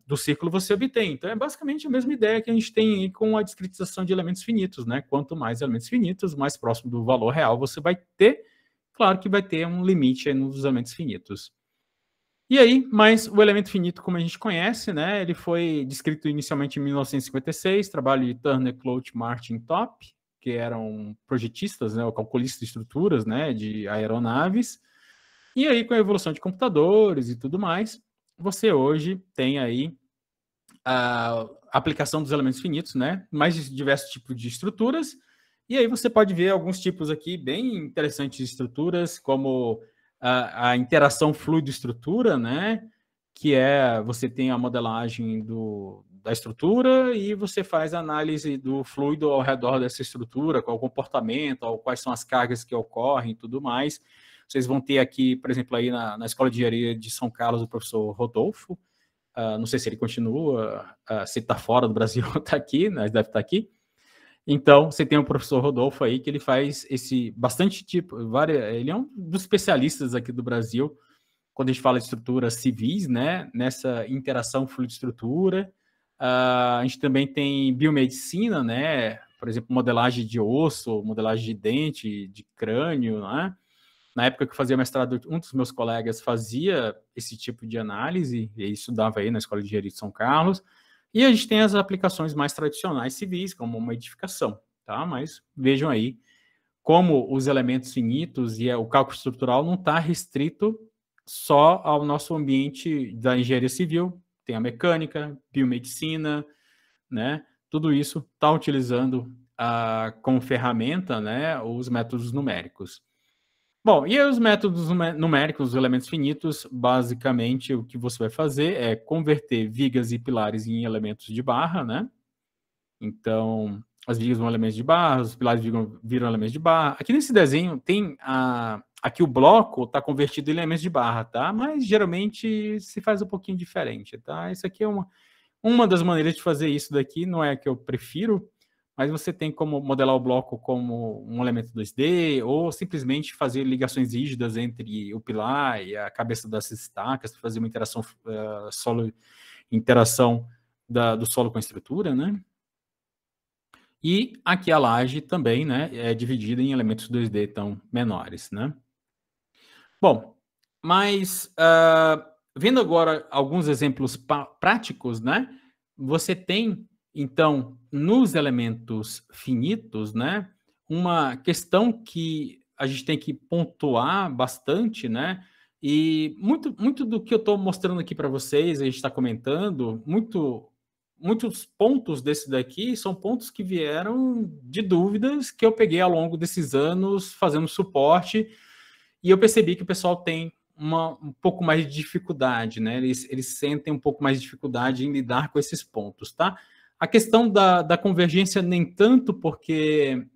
B: do círculo você obtém. Então, é basicamente a mesma ideia que a gente tem aí com a discretização de elementos finitos, né? Quanto mais elementos finitos, mais próximo do valor real você vai ter. Claro que vai ter um limite aí nos elementos finitos. E aí, mas o elemento finito, como a gente conhece, né? Ele foi descrito inicialmente em 1956, trabalho de Turner, Clout, Martin, Top, que eram projetistas, né? Ou calculistas de estruturas, né? De aeronaves. E aí, com a evolução de computadores e tudo mais, você hoje tem aí a aplicação dos elementos finitos, né? Mais diversos tipos de estruturas. E aí você pode ver alguns tipos aqui bem interessantes de estruturas, como a interação fluido-estrutura, né? Que você tem a modelagem da estrutura e você faz a análise do fluido ao redor dessa estrutura, qual o comportamento, quais são as cargas que ocorrem e tudo mais. Vocês vão ter aqui, por exemplo, aí na Escola de Engenharia de São Carlos, o professor Rodolfo. Não sei se ele continua, se está fora do Brasil, está aqui, mas deve estar aqui. Então, você tem o professor Rodolfo aí, que ele faz bastante tipo, ele é um dos especialistas aqui do Brasil, quando a gente fala de estruturas civis, né, nessa interação fluido-estrutura. A gente também tem biomedicina, né, por exemplo, modelagem de osso, modelagem de dente, de crânio, né? Na época que eu fazia mestrado, um dos meus colegas fazia esse tipo de análise, e estudava aí na Escola de Engenharia de São Carlos. E a gente tem as aplicações mais tradicionais civis, como uma edificação, tá? Mas vejam aí como os elementos finitos e o cálculo estrutural não está restrito só ao nosso ambiente da engenharia civil. Tem a mecânica, biomedicina, né? Tudo isso está utilizando como ferramenta, né, os métodos numéricos. Bom, e os métodos numéricos, os elementos finitos, basicamente o que você vai fazer é converter vigas e pilares em elementos de barra, né? Então, as vigas são elementos de barra, os pilares viram elementos de barra. Aqui nesse desenho tem aqui o bloco está convertido em elementos de barra, tá? Mas geralmente se faz um pouquinho diferente, tá? Isso aqui é uma das maneiras de fazer isso daqui, não é a que eu prefiro, mas você tem como modelar o bloco como um elemento 2D, ou simplesmente fazer ligações rígidas entre o pilar e a cabeça dessas estacas, para fazer uma interação do solo com a estrutura, né? E aqui a laje também, né, é dividida em elementos 2D tão menores, né? Bom, mas vendo agora alguns exemplos práticos, né? Você tem então, nos elementos finitos, né, uma questão que a gente tem que pontuar bastante, né, e muito do que eu estou mostrando aqui para vocês, a gente está comentando, muitos pontos desse daqui são pontos que vieram de dúvidas que eu peguei ao longo desses anos fazendo suporte, e eu percebi que o pessoal tem um pouco mais de dificuldade, né, eles sentem um pouco mais de dificuldade em lidar com esses pontos, tá? A questão da convergência, nem tanto, porque,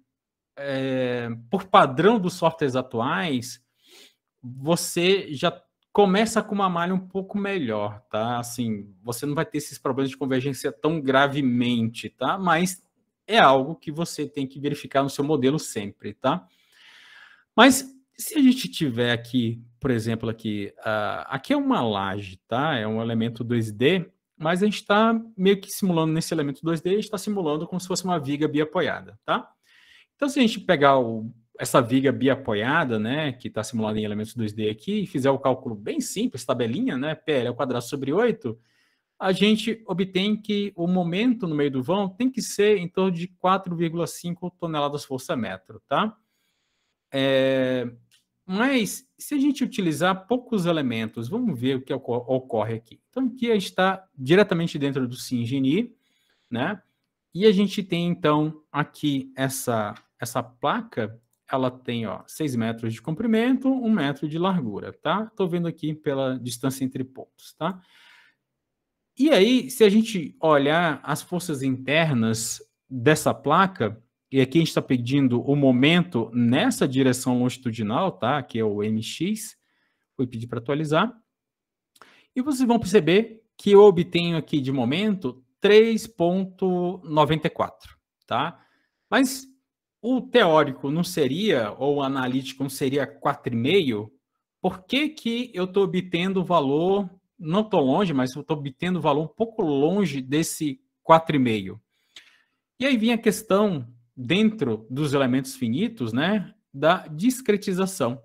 B: por padrão dos softwares atuais, você já começa com uma malha um pouco melhor, tá? Assim, você não vai ter esses problemas de convergência tão gravemente, tá? Mas é algo que você tem que verificar no seu modelo sempre, tá? Mas se a gente tiver aqui, por exemplo, aqui é uma laje, tá? É um elemento 2D, mas a gente está meio que simulando nesse elemento 2D, a gente está simulando como se fosse uma viga biapoiada, tá? Então, se a gente pegar essa viga biapoiada, né, que está simulada em elementos 2D aqui, e fizer o cálculo bem simples, tabelinha, né, PL ao quadrado sobre 8, a gente obtém que o momento no meio do vão tem que ser em torno de 4,5 toneladas força-metro, tá? Mas, se a gente utilizar poucos elementos, vamos ver o que ocorre aqui. Então, aqui a gente está diretamente dentro do SimGenie, né? E a gente tem, então, aqui essa placa, ela tem, ó, 6 metros de comprimento, 1 metro de largura, tá? Estou vendo aqui pela distância entre pontos, tá? E aí, se a gente olhar as forças internas dessa placa, e aqui a gente está pedindo o momento nessa direção longitudinal, tá? Que é o MX, vou pedir para atualizar. E vocês vão perceber que eu obtenho aqui de momento 3,94, tá? Mas o teórico não seria, ou o analítico não seria 4,5? Por que que eu estou obtendo o valor, não estou longe, mas eu estou obtendo o valor um pouco longe desse 4,5? E aí vem a questão, dentro dos elementos finitos, né, da discretização.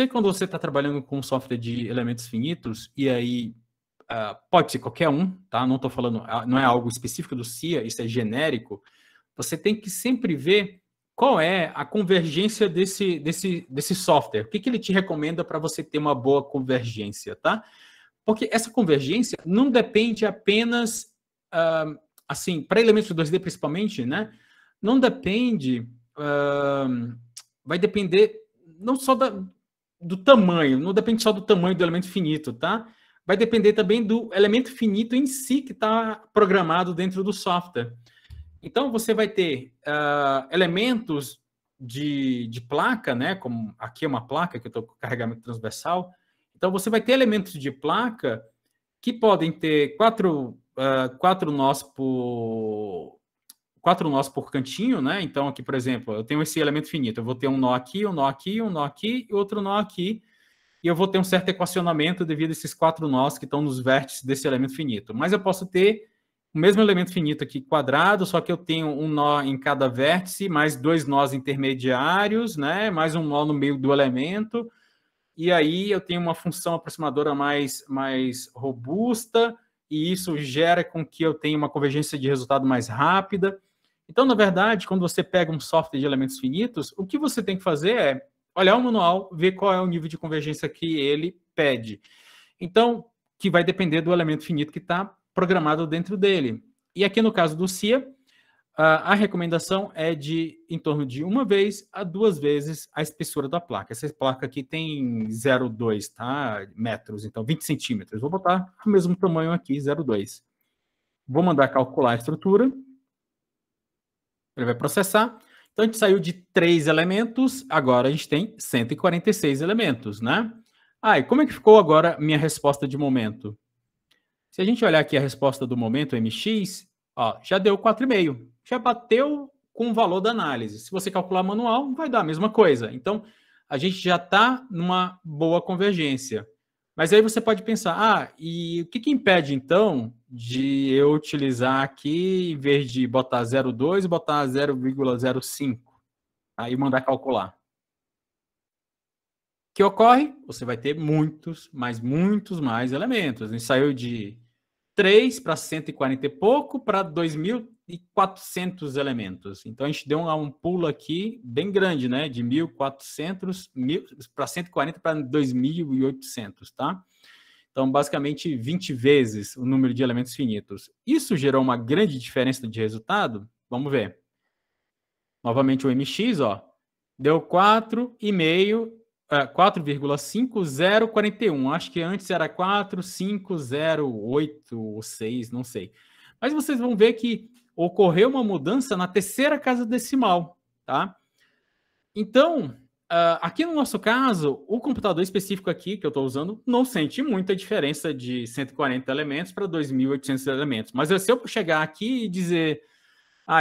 B: Quando você está trabalhando com software de elementos finitos, e aí pode ser qualquer um, tá? Não estou falando, não é algo específico do CIA, isso é genérico. Você tem que sempre ver qual é a convergência desse software. O que ele te recomenda para você ter uma boa convergência, tá? Porque essa convergência não depende apenas, assim, para elementos 2D principalmente, né? Não depende, vai depender não só do tamanho, não depende só do tamanho do elemento finito, tá? Vai depender também do elemento finito em si que está programado dentro do software. Então, você vai ter elementos de placa, né? Como aqui é uma placa que eu estou com carregamento transversal. Então, você vai ter elementos de placa que podem ter quatro nós por cantinho, né? Então, aqui, por exemplo, eu tenho esse elemento finito. Eu vou ter um nó aqui, um nó aqui, um nó aqui e outro nó aqui. E eu vou ter um certo equacionamento devido a esses 4 nós que estão nos vértices desse elemento finito. Mas eu posso ter o mesmo elemento finito aqui quadrado, só que eu tenho um nó em cada vértice, mais 2 nós intermediários, né? Mais um nó no meio do elemento. E aí eu tenho uma função aproximadora mais robusta, e isso gera com que eu tenha uma convergência de resultado mais rápida. Então, na verdade, quando você pega um software de elementos finitos, o que você tem que fazer é olhar o manual, ver qual é o nível de convergência que ele pede. Então, que vai depender do elemento finito que está programado dentro dele. E aqui no caso do CIA, a recomendação é de em torno de 1 vez a 2 vezes a espessura da placa. Essa placa aqui tem 0,2, tá? Metros, então 20 centímetros. Vou botar o mesmo tamanho aqui, 0,2. Vou mandar calcular a estrutura. Ele vai processar. Então, a gente saiu de 3 elementos, agora a gente tem 146 elementos, né? E como é que ficou agora minha resposta de momento? Se a gente olhar aqui a resposta do momento MX, ó, já deu 4,5. Já bateu com o valor da análise. Se você calcular manual, vai dar a mesma coisa. Então, a gente já está numa boa convergência. Mas aí você pode pensar, e o que impede, então, de eu utilizar aqui, em vez de botar 0,2, botar 0,05? Aí mandar calcular. O que ocorre? Você vai ter muitos mais elementos. A gente saiu de 3 para 140 e pouco para 2.400 elementos. Então, a gente deu um pulo aqui bem grande, né? De 1.400 para 140 para 2.800, tá? Então, basicamente, 20 vezes o número de elementos finitos. Isso gerou uma grande diferença de resultado? Vamos ver. Novamente, o MX, ó, deu 4,5041. Acho que antes era 4,508 ou 6, não sei. Mas vocês vão ver que ocorreu uma mudança na terceira casa decimal, tá? Então, Aqui no nosso caso, o computador específico aqui que eu estou usando não sente muita diferença de 140 elementos para 2.800 elementos. Mas se eu chegar aqui e dizer,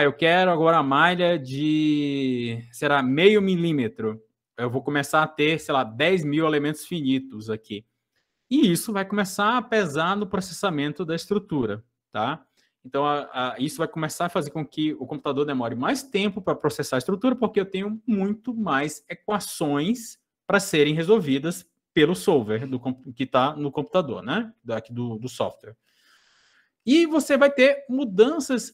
B: eu quero agora a malha de, será, 0,5 milímetro, eu vou começar a ter, sei lá, 10.000 elementos finitos aqui. E isso vai começar a pesar no processamento da estrutura, tá? Então, isso vai começar a fazer com que o computador demore mais tempo para processar a estrutura, porque eu tenho muito mais equações para serem resolvidas pelo solver que está no computador, né? Daqui do software. E você vai ter mudanças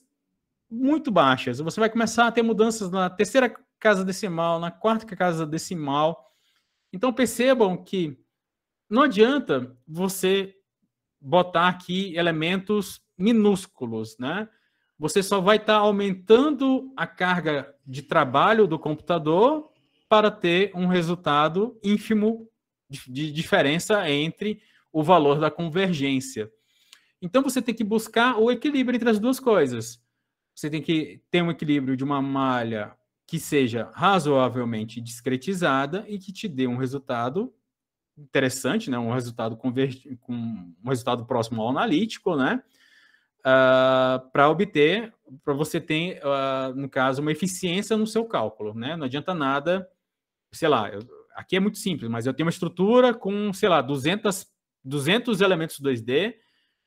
B: muito baixas. Você vai começar a ter mudanças na terceira casa decimal, na quarta casa decimal. Então, percebam que não adianta você botar aqui elementos minúsculos, né? Você só vai estar aumentando a carga de trabalho do computador para ter um resultado ínfimo de diferença entre o valor da convergência. Então, você tem que buscar o equilíbrio entre as duas coisas. Você tem que ter um equilíbrio de uma malha que seja razoavelmente discretizada e que te dê um resultado interessante, né? Um resultado com um resultado próximo ao analítico, né? Para você ter, no caso, uma eficiência no seu cálculo, né? Não adianta nada, sei lá, aqui é muito simples, mas eu tenho uma estrutura com, sei lá, 200 elementos 2D,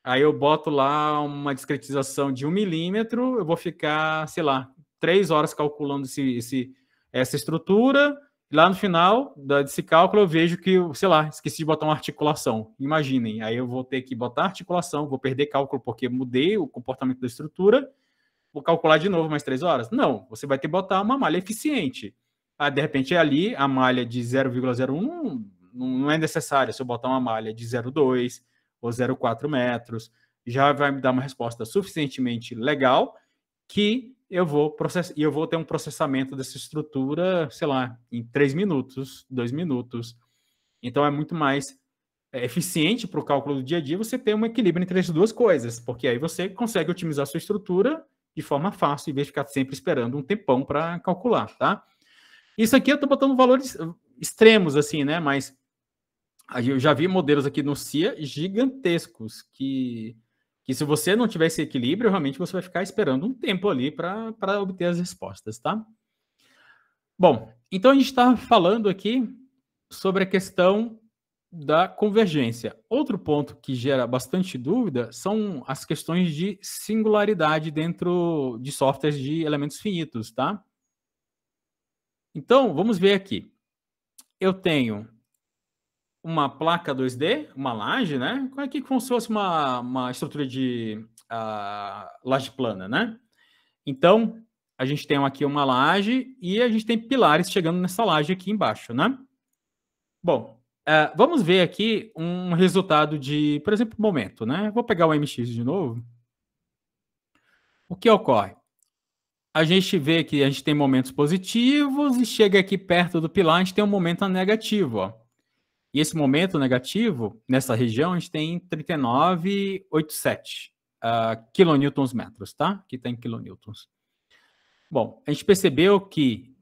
B: aí eu boto lá uma discretização de 1 milímetro, eu vou ficar, sei lá, 3 horas calculando essa estrutura. Lá no final desse cálculo, eu vejo que, sei lá, esqueci de botar uma articulação. Imaginem, aí eu vou ter que botar articulação, vou perder cálculo porque mudei o comportamento da estrutura, vou calcular de novo mais 3 horas? Não, você vai ter que botar uma malha eficiente. De repente, ali, a malha de 0,01 não é necessária. Se eu botar uma malha de 0,2 ou 0,4 metros, já vai me dar uma resposta suficientemente legal que eu vou ter um processamento dessa estrutura, sei lá, em 3 minutos, 2 minutos. Então, é muito mais eficiente para o cálculo do dia a dia você ter um equilíbrio entre as duas coisas, porque aí você consegue otimizar a sua estrutura de forma fácil, em vez de ficar sempre esperando um tempão para calcular, tá? Isso aqui eu estou botando valores extremos, assim, né? Mas eu já vi modelos aqui no CIA gigantescos que se você não tiver esse equilíbrio, realmente você vai ficar esperando um tempo ali para obter as respostas, tá? Bom, então a gente está falando aqui sobre a questão da convergência. Outro ponto que gera bastante dúvida são as questões de singularidade dentro de softwares de elementos finitos, tá? Então, vamos ver aqui. Eu tenho uma placa 2D, uma laje, né? Aqui como se fosse uma estrutura de laje plana, né? Então, a gente tem aqui uma laje e a gente tem pilares chegando nessa laje aqui embaixo, né? Bom, vamos ver aqui um resultado de, por exemplo, momento, né? Vou pegar o MX de novo. O que ocorre? A gente vê que a gente tem momentos positivos e chega aqui perto do pilar, a gente tem um momento negativo, ó. E esse momento negativo, nessa região, a gente tem 39,87 quilonewtons metros, tá? Aqui está em quilonewtons. Bom, a gente percebeu que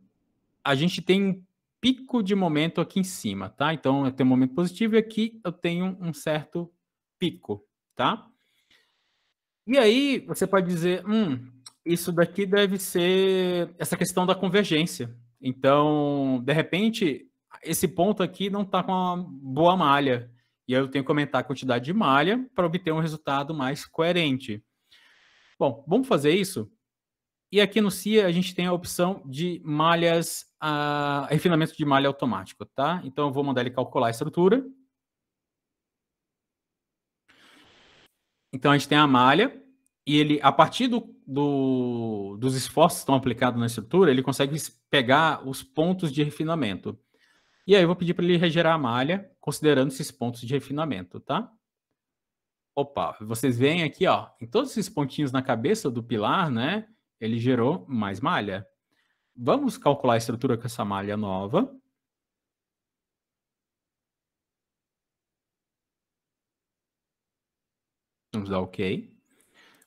B: a gente tem um pico de momento aqui em cima, tá? Então, eu tenho um momento positivo e aqui eu tenho um certo pico, tá? E aí, você pode dizer, isso daqui deve ser essa questão da convergência. Então, de repente, esse ponto aqui não está com uma boa malha. E aí eu tenho que aumentar a quantidade de malha para obter um resultado mais coerente. Bom, vamos fazer isso? E aqui no CIA a gente tem a opção de malhas, refinamento de malha automático, tá? Então, eu vou mandar ele calcular a estrutura. Então, a gente tem a malha. E ele, a partir dos esforços que estão aplicados na estrutura, ele consegue pegar os pontos de refinamento. E aí eu vou pedir para ele regerar a malha, considerando esses pontos de refinamento, tá? Opa, vocês veem aqui, ó, em todos esses pontinhos na cabeça do pilar, né? Ele gerou mais malha. Vamos calcular a estrutura com essa malha nova. Vamos dar OK.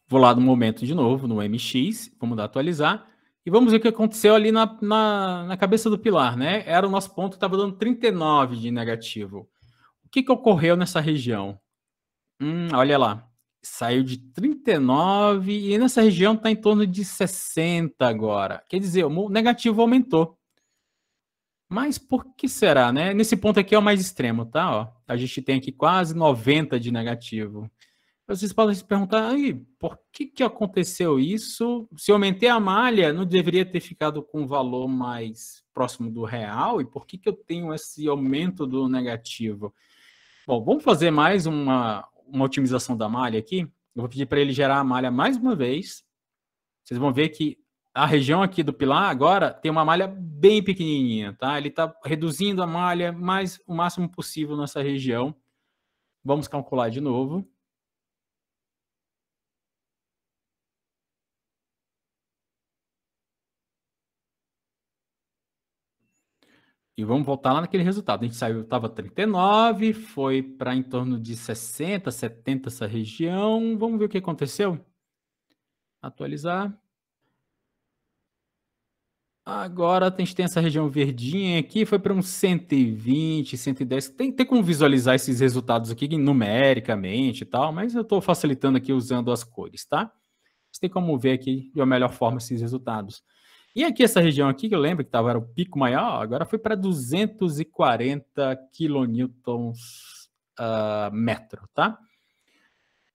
B: Vou lá no momento de novo, no MX, vamos dar atualizar. E vamos ver o que aconteceu ali na cabeça do pilar, né? Era o nosso ponto, estava dando 39 de negativo. O que ocorreu nessa região? Olha lá, saiu de 39 e nessa região está em torno de 60 agora. Quer dizer, o negativo aumentou. Mas por que será, né? Nesse ponto aqui é o mais extremo, tá? Ó, a gente tem aqui quase 90 de negativo. Vocês podem se perguntar, aí, por que aconteceu isso? Se eu aumentei a malha, não deveria ter ficado com um valor mais próximo do real? E por que eu tenho esse aumento do negativo? Bom, vamos fazer mais uma otimização da malha aqui. Eu vou pedir para ele gerar a malha mais uma vez. Vocês vão ver que a região aqui do pilar agora tem uma malha bem pequenininha, tá? Ele está reduzindo a malha mais o máximo possível nessa região. Vamos calcular de novo. E vamos voltar lá naquele resultado. A gente saiu, estava 39, foi para em torno de 60, 70 essa região. Vamos ver o que aconteceu. Atualizar. Agora a gente tem essa região verdinha aqui, foi para uns 120, 110. Tem como visualizar esses resultados aqui numericamente e tal, mas eu estou facilitando aqui usando as cores, tá? Você tem como ver aqui de uma melhor forma esses resultados. E aqui essa região aqui, que eu lembro que era o pico maior, agora foi para 240 kilonewtons metro, tá?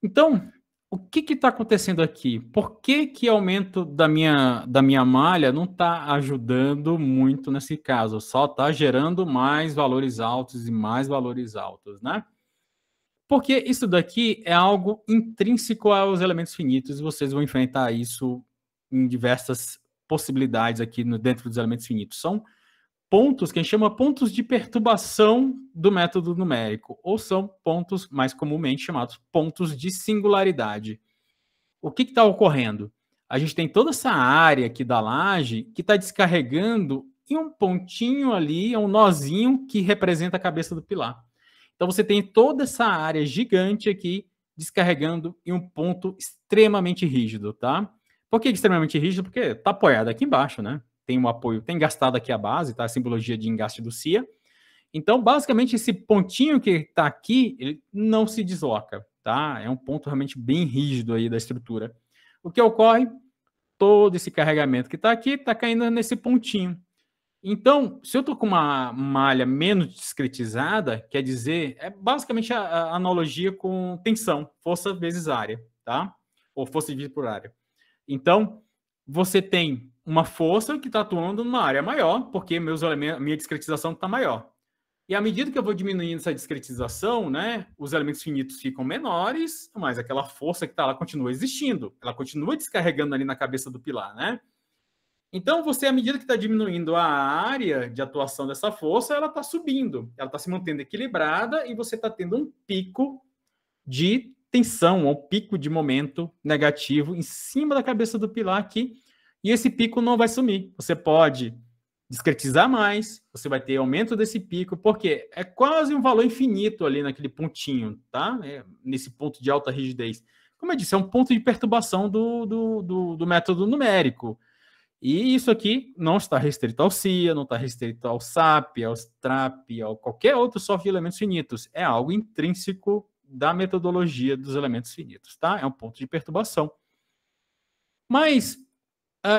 B: Então, o que está acontecendo aqui? Por que o aumento da minha malha não está ajudando muito nesse caso? Só está gerando mais valores altos e mais valores altos, né? Porque isso daqui é algo intrínseco aos elementos finitos e vocês vão enfrentar isso em diversas possibilidades aqui dentro dos elementos finitos. São pontos que a gente chama pontos de perturbação do método numérico, ou são pontos mais comumente chamados pontos de singularidade. O que está ocorrendo? A gente tem toda essa área aqui da laje que está descarregando em um pontinho ali, um nozinho que representa a cabeça do pilar. Então você tem toda essa área gigante aqui descarregando em um ponto extremamente rígido, tá? Por que extremamente rígido? Porque está apoiado aqui embaixo, né? Tem um apoio, tem gastado aqui a base, tá? A simbologia de engaste do CIA. Então, basicamente, esse pontinho que está aqui, ele não se desloca, tá? É um ponto realmente bem rígido aí da estrutura. O que ocorre? Todo esse carregamento que está aqui está caindo nesse pontinho. Então, se eu estou com uma malha menos discretizada, quer dizer, é basicamente a analogia com tensão, força vezes área, tá? Ou força dividida por área. Então, você tem uma força que está atuando numa área maior, porque minha discretização está maior. E à medida que eu vou diminuindo essa discretização, né, os elementos finitos ficam menores, mas aquela força que está lá continua existindo. Ela continua descarregando ali na cabeça do pilar, né? Então, você, à medida que está diminuindo a área de atuação dessa força, ela está subindo, ela está se mantendo equilibrada e você está tendo um pico de tensão, um pico de momento negativo em cima da cabeça do pilar aqui, e esse pico não vai sumir. Você pode discretizar mais, você vai ter aumento desse pico, porque é quase um valor infinito ali naquele pontinho, tá? Nesse ponto de alta rigidez. Como eu disse, é um ponto de perturbação do método numérico. E isso aqui não está restrito ao CIA, não está restrito ao SAP, ao STRAP, ao qualquer outro software de elementos finitos. É algo intrínseco da metodologia dos elementos finitos, tá? É um ponto de perturbação. Mas,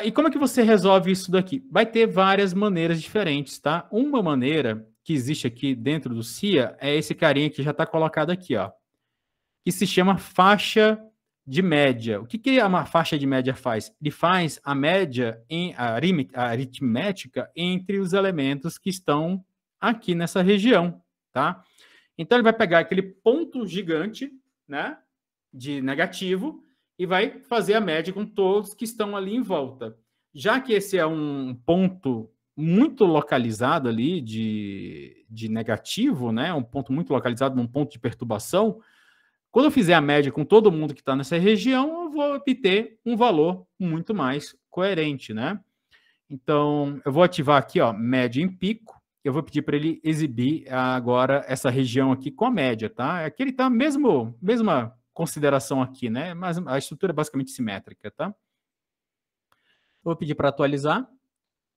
B: e como é que você resolve isso daqui? Vai ter várias maneiras diferentes, tá? Uma maneira que existe aqui dentro do CIA é esse carinha que já está colocado aqui, ó, que se chama faixa de média. O que a faixa de média faz? Ele faz a média, a aritmética entre os elementos que estão aqui nessa região, tá? Então, ele vai pegar aquele ponto gigante, né, de negativo e vai fazer a média com todos que estão ali em volta. Já que esse é um ponto muito localizado ali de negativo, né, um ponto muito localizado num ponto de perturbação, quando eu fizer a média com todo mundo que está nessa região, eu vou obter um valor muito mais coerente, né? Então, eu vou ativar aqui, ó, média em pico. Eu vou pedir para ele exibir agora essa região aqui com a média, tá? Aqui ele está mesma consideração aqui, né? Mas a estrutura é basicamente simétrica, tá? Vou pedir para atualizar.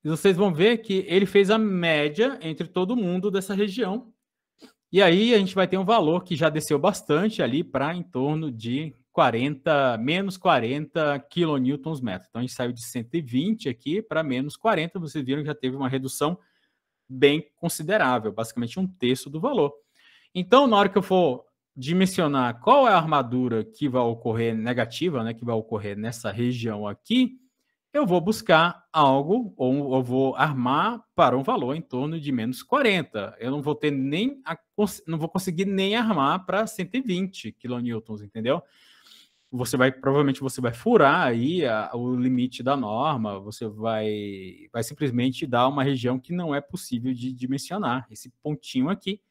B: E vocês vão ver que ele fez a média entre todo mundo dessa região. E aí a gente vai ter um valor que já desceu bastante ali para em torno de menos 40 quilonewtons metro. Então a gente saiu de 120 aqui para menos 40. Vocês viram que já teve uma redução bem considerável, basicamente um terço do valor. Então, na hora que eu for dimensionar qual é a armadura que vai ocorrer negativa, né, que vai ocorrer nessa região aqui, eu vou buscar algo, ou eu vou armar para um valor em torno de menos 40. Eu não vou ter não vou conseguir nem armar para 120 quilonewtons, entendeu? Provavelmente você vai furar aí o limite da norma, você vai simplesmente dar uma região que não é possível de dimensionar, esse pontinho aqui.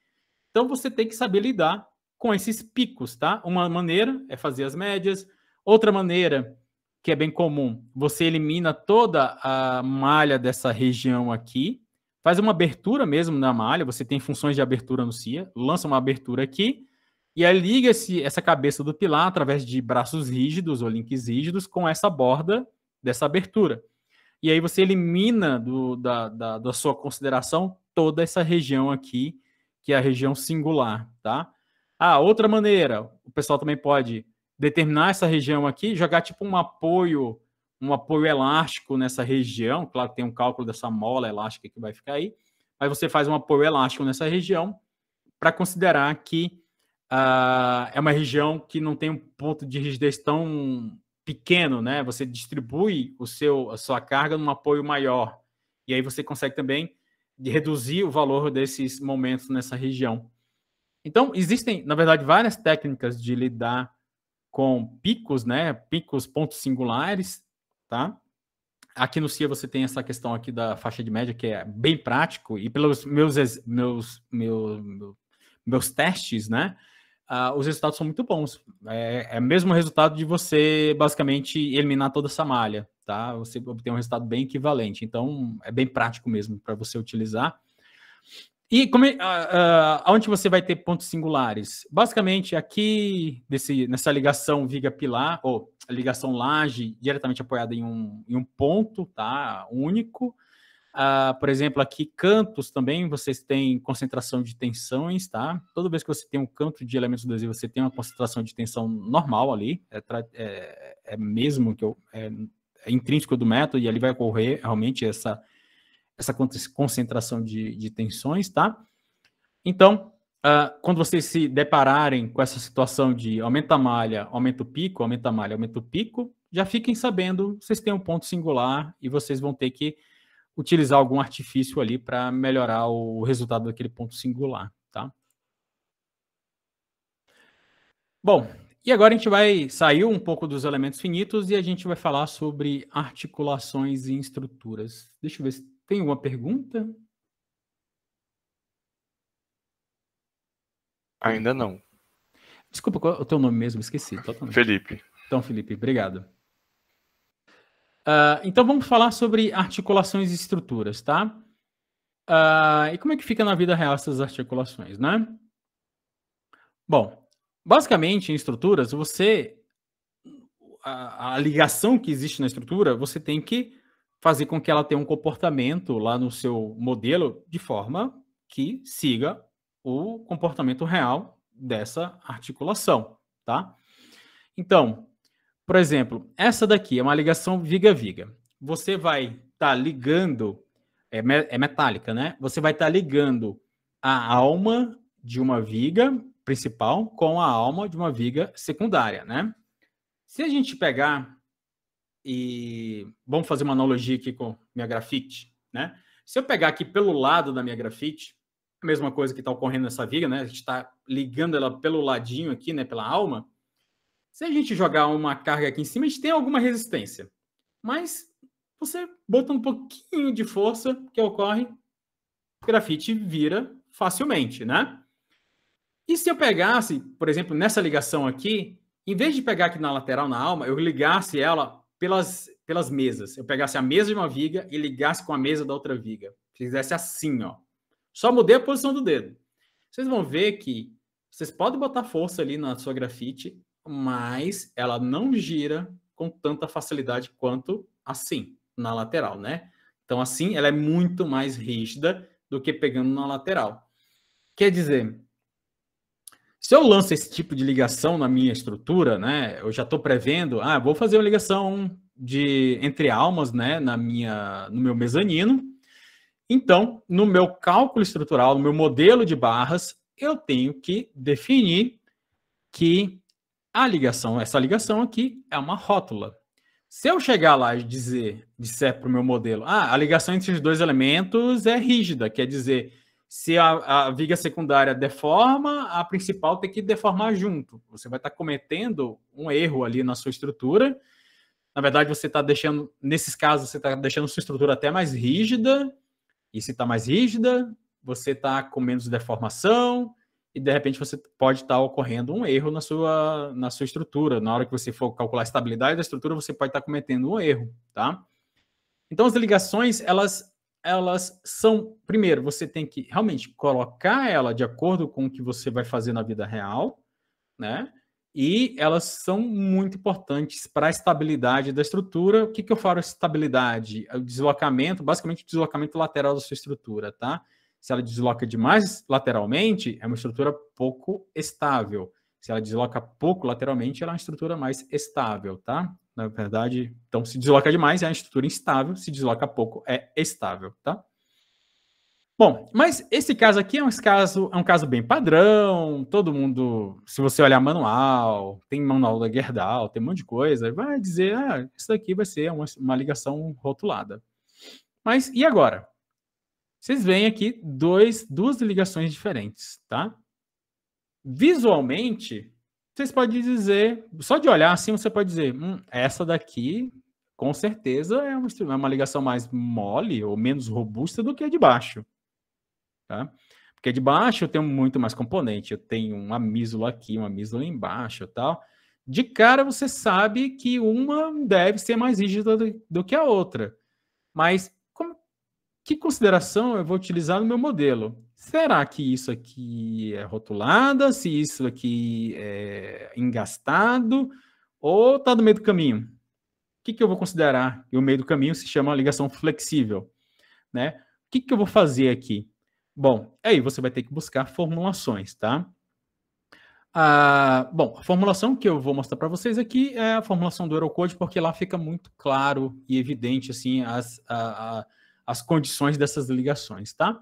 B: Então você tem que saber lidar com esses picos, tá? Uma maneira é fazer as médias, outra maneira que é bem comum, você elimina toda a malha dessa região aqui, faz uma abertura mesmo na malha, você tem funções de abertura no CIA, lança uma abertura aqui, e aí liga essa cabeça do pilar através de braços rígidos ou links rígidos com essa borda dessa abertura. E aí você elimina da sua consideração toda essa região aqui, que é a região singular, tá? Outra maneira, o pessoal também pode determinar essa região aqui, jogar tipo um apoio elástico nessa região, claro que tem um cálculo dessa mola elástica que vai ficar aí, mas você faz um apoio elástico nessa região para considerar que é uma região que não tem um ponto de rigidez tão pequeno, né? Você distribui a sua carga num apoio maior, e aí você consegue também reduzir o valor desses momentos nessa região. Então, existem, na verdade, várias técnicas de lidar com picos, né? Picos, pontos singulares, tá? Aqui no CIA você tem essa questão aqui da faixa de média, que é bem prático, e pelos meus testes, né? Os resultados são muito bons. É o mesmo resultado de você, basicamente, eliminar toda essa malha, tá? Você obtém um resultado bem equivalente. Então, é bem prático mesmo para você utilizar. E onde você vai ter pontos singulares? Basicamente, aqui, nessa ligação viga-pilar, ou ligação laje, diretamente apoiada em um ponto, tá? Único. Por exemplo, aqui, cantos também, vocês têm concentração de tensões, tá? Toda vez que você tem um canto de elementos adesivos, você tem uma concentração de tensão normal ali, é mesmo que é intrínseco do método, e ali vai ocorrer realmente essa concentração de tensões, tá? Então, quando vocês se depararem com essa situação de aumenta a malha, aumenta o pico, aumenta a malha, aumenta o pico, já fiquem sabendo, vocês têm um ponto singular e vocês vão ter que utilizar algum artifício ali para melhorar o resultado daquele ponto singular, tá? Bom, e agora a gente vai sair um pouco dos elementos finitos e a gente vai falar sobre articulações e estruturas. Deixa eu ver se tem alguma pergunta.
A: Ainda não.
B: Desculpa, qual é o teu nome mesmo? Esqueci totalmente.
A: Felipe.
B: Então, Felipe, obrigado. Então, vamos falar sobre articulações e estruturas, tá? E como é que fica na vida real essas articulações, né? Bom, basicamente, em estruturas, a ligação que existe na estrutura, você tem que fazer com que ela tenha um comportamento lá no seu modelo de forma que siga o comportamento real dessa articulação, tá? Então, por exemplo, essa daqui é uma ligação viga-viga. Você vai estar ligando, é metálica, né? Você vai estar ligando a alma de uma viga principal com a alma de uma viga secundária, né? Se a gente pegar e vamos fazer uma analogia aqui com minha grafite, né? Se eu pegar aqui pelo lado da minha grafite, a mesma coisa que está ocorrendo nessa viga, né? A gente está ligando ela pelo ladinho aqui, né? Pela alma. Se a gente jogar uma carga aqui em cima, a gente tem alguma resistência. Mas você botando um pouquinho de força, que ocorre, o grafite vira facilmente, né? E se eu pegasse, por exemplo, nessa ligação aqui, em vez de pegar aqui na lateral, na alma, eu ligasse ela pelas mesas. Eu pegasse a mesa de uma viga e ligasse com a mesa da outra viga. Fizesse assim, ó. Só mudei a posição do dedo. Vocês vão ver que vocês podem botar força ali na sua grafite, mas ela não gira com tanta facilidade quanto assim, na lateral, né? Então, assim, ela é muito mais rígida do que pegando na lateral. Quer dizer, se eu lanço esse tipo de ligação na minha estrutura, né, eu já estou prevendo, vou fazer uma ligação entre almas, né, no meu mezanino. Então, no meu cálculo estrutural, no meu modelo de barras, eu tenho que definir que essa ligação aqui é uma rótula. Se eu chegar lá e disser para o meu modelo, a ligação entre os dois elementos é rígida, quer dizer, se a viga secundária deforma, a principal tem que deformar junto. Você vai estar cometendo um erro ali na sua estrutura. Na verdade, você está deixando, nesses casos, você está deixando sua estrutura até mais rígida, e se está mais rígida, você está com menos deformação, e de repente você pode estar ocorrendo um erro na sua estrutura. Na hora que você for calcular a estabilidade da estrutura, você pode estar cometendo um erro, tá? Então, as ligações, elas são... Primeiro, você tem que realmente colocar ela de acordo com o que você vai fazer na vida real, né? E elas são muito importantes para a estabilidade da estrutura. O que eu falo estabilidade? O deslocamento, basicamente o deslocamento lateral da sua estrutura, tá? Se ela desloca demais lateralmente, é uma estrutura pouco estável. Se ela desloca pouco lateralmente, ela é uma estrutura mais estável, tá? Na verdade, então, se desloca demais, é uma estrutura instável. Se desloca pouco, é estável, tá? Bom, mas esse caso aqui é um caso bem padrão. Todo mundo, se você olhar manual, tem manual da Gerdau, tem um monte de coisa, vai dizer, isso daqui vai ser uma ligação rotulada. Mas e agora? Vocês veem aqui duas ligações diferentes, tá? Visualmente, vocês podem dizer, só de olhar assim, você pode dizer, essa daqui, com certeza, é uma ligação mais mole ou menos robusta do que a de baixo. Tá? Porque de baixo eu tenho muito mais componente, eu tenho um amísolo aqui, um amísolo embaixo e tal. De cara você sabe que uma deve ser mais rígida do que a outra. Mas que consideração eu vou utilizar no meu modelo? Será que isso aqui é rotulada? Se isso aqui é engastado? Ou está no meio do caminho? O que eu vou considerar? E o meio do caminho se chama ligação flexível, né? O que eu vou fazer aqui? Bom, aí você vai ter que buscar formulações, tá? Bom, a formulação que eu vou mostrar para vocês aqui é a formulação do Eurocode, porque lá fica muito claro e evidente assim, as condições dessas ligações, tá?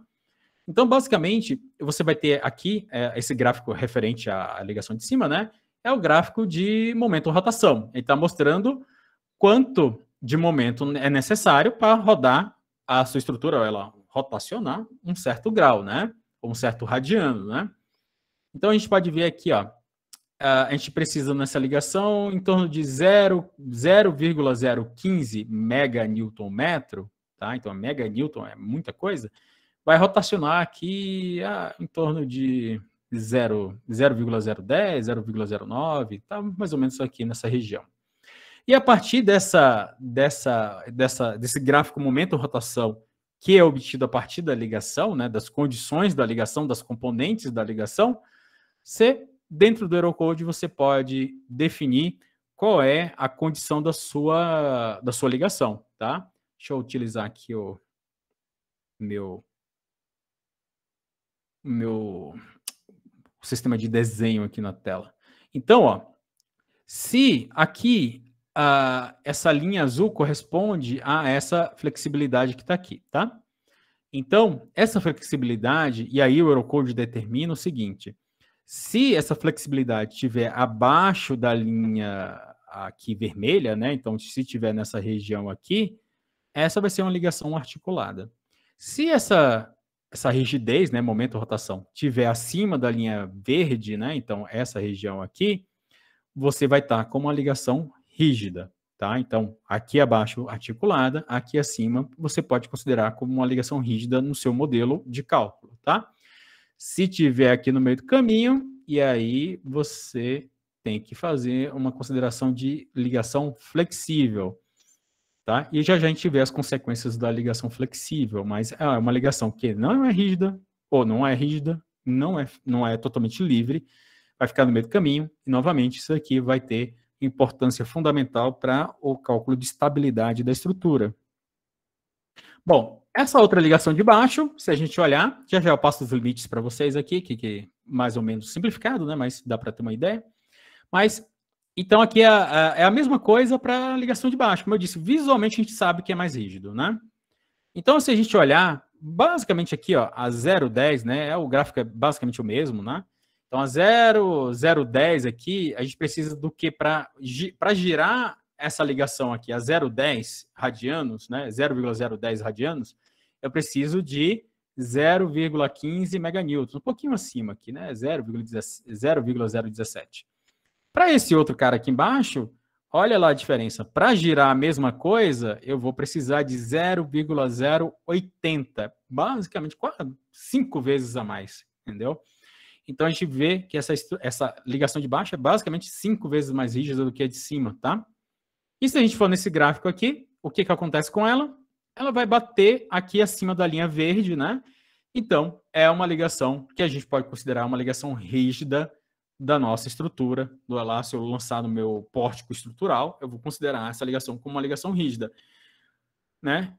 B: Então, basicamente, você vai ter aqui esse gráfico referente à ligação de cima, né? É o gráfico de momento-rotação. Ele está mostrando quanto de momento é necessário para rodar a sua estrutura, ela rotacionar um certo grau, né? Ou um certo radiano, né? Então, a gente pode ver aqui, ó, a gente precisa nessa ligação em torno de 0,015 meganewton-metro, tá? Então, meganewton é muita coisa. Vai rotacionar aqui em torno de 0,010, 0,09, tá mais ou menos aqui nessa região. E a partir desse gráfico momento-rotação, que é obtido a partir da ligação, né, das condições da ligação, das componentes da ligação, dentro do Eurocode, você pode definir qual é a condição da sua ligação, tá? Deixa eu utilizar aqui o meu sistema de desenho aqui na tela. Então, ó, se aqui essa linha azul corresponde a essa flexibilidade que está aqui, tá? Então, essa flexibilidade, e aí o Eurocode determina o seguinte, se essa flexibilidade estiver abaixo da linha aqui vermelha, né? Então, se estiver nessa região aqui, essa vai ser uma ligação articulada. Se essa rigidez, né, momento-rotação, estiver acima da linha verde, né? Então, essa região aqui, você vai estar com uma ligação rígida, tá? Então, aqui abaixo articulada, aqui acima você pode considerar como uma ligação rígida no seu modelo de cálculo, tá? Se tiver aqui no meio do caminho, e aí você tem que fazer uma consideração de ligação flexível, tá? E já a gente vê as consequências da ligação flexível, mas é uma ligação que não é rígida, ou não é rígida, não é totalmente livre, vai ficar no meio do caminho, e novamente isso aqui vai ter importância fundamental para o cálculo de estabilidade da estrutura, Bom, essa outra ligação de baixo, se a gente olhar, já eu passo os limites para vocês aqui, que mais ou menos simplificado, né? Mas dá para ter uma ideia. Mas, então aqui é a mesma coisa para a ligação de baixo. Como eu disse, visualmente a gente sabe que é mais rígido, né? Então, se a gente olhar, basicamente aqui, ó, a 0,10, né? O gráfico é basicamente o mesmo, né? Então, a 0,10 aqui, a gente precisa do que para girar essa ligação aqui a 0,10 radianos, né? 0,010 radianos, eu preciso de 0,15 meganewtons, um pouquinho acima aqui, né? 0,017. Para esse outro cara aqui embaixo, olha lá a diferença. Para girar a mesma coisa, eu vou precisar de 0,080. Basicamente, 5 vezes a mais, entendeu? Então, a gente vê que essa ligação de baixo é basicamente 5 vezes mais rígida do que a de cima, tá? E se a gente for nesse gráfico aqui, o que acontece com ela? Ela vai bater aqui acima da linha verde, né? Então, é uma ligação que a gente pode considerar uma ligação rígida da nossa estrutura. Lá, se eu lançar no meu pórtico estrutural, eu vou considerar essa ligação como uma ligação rígida, né?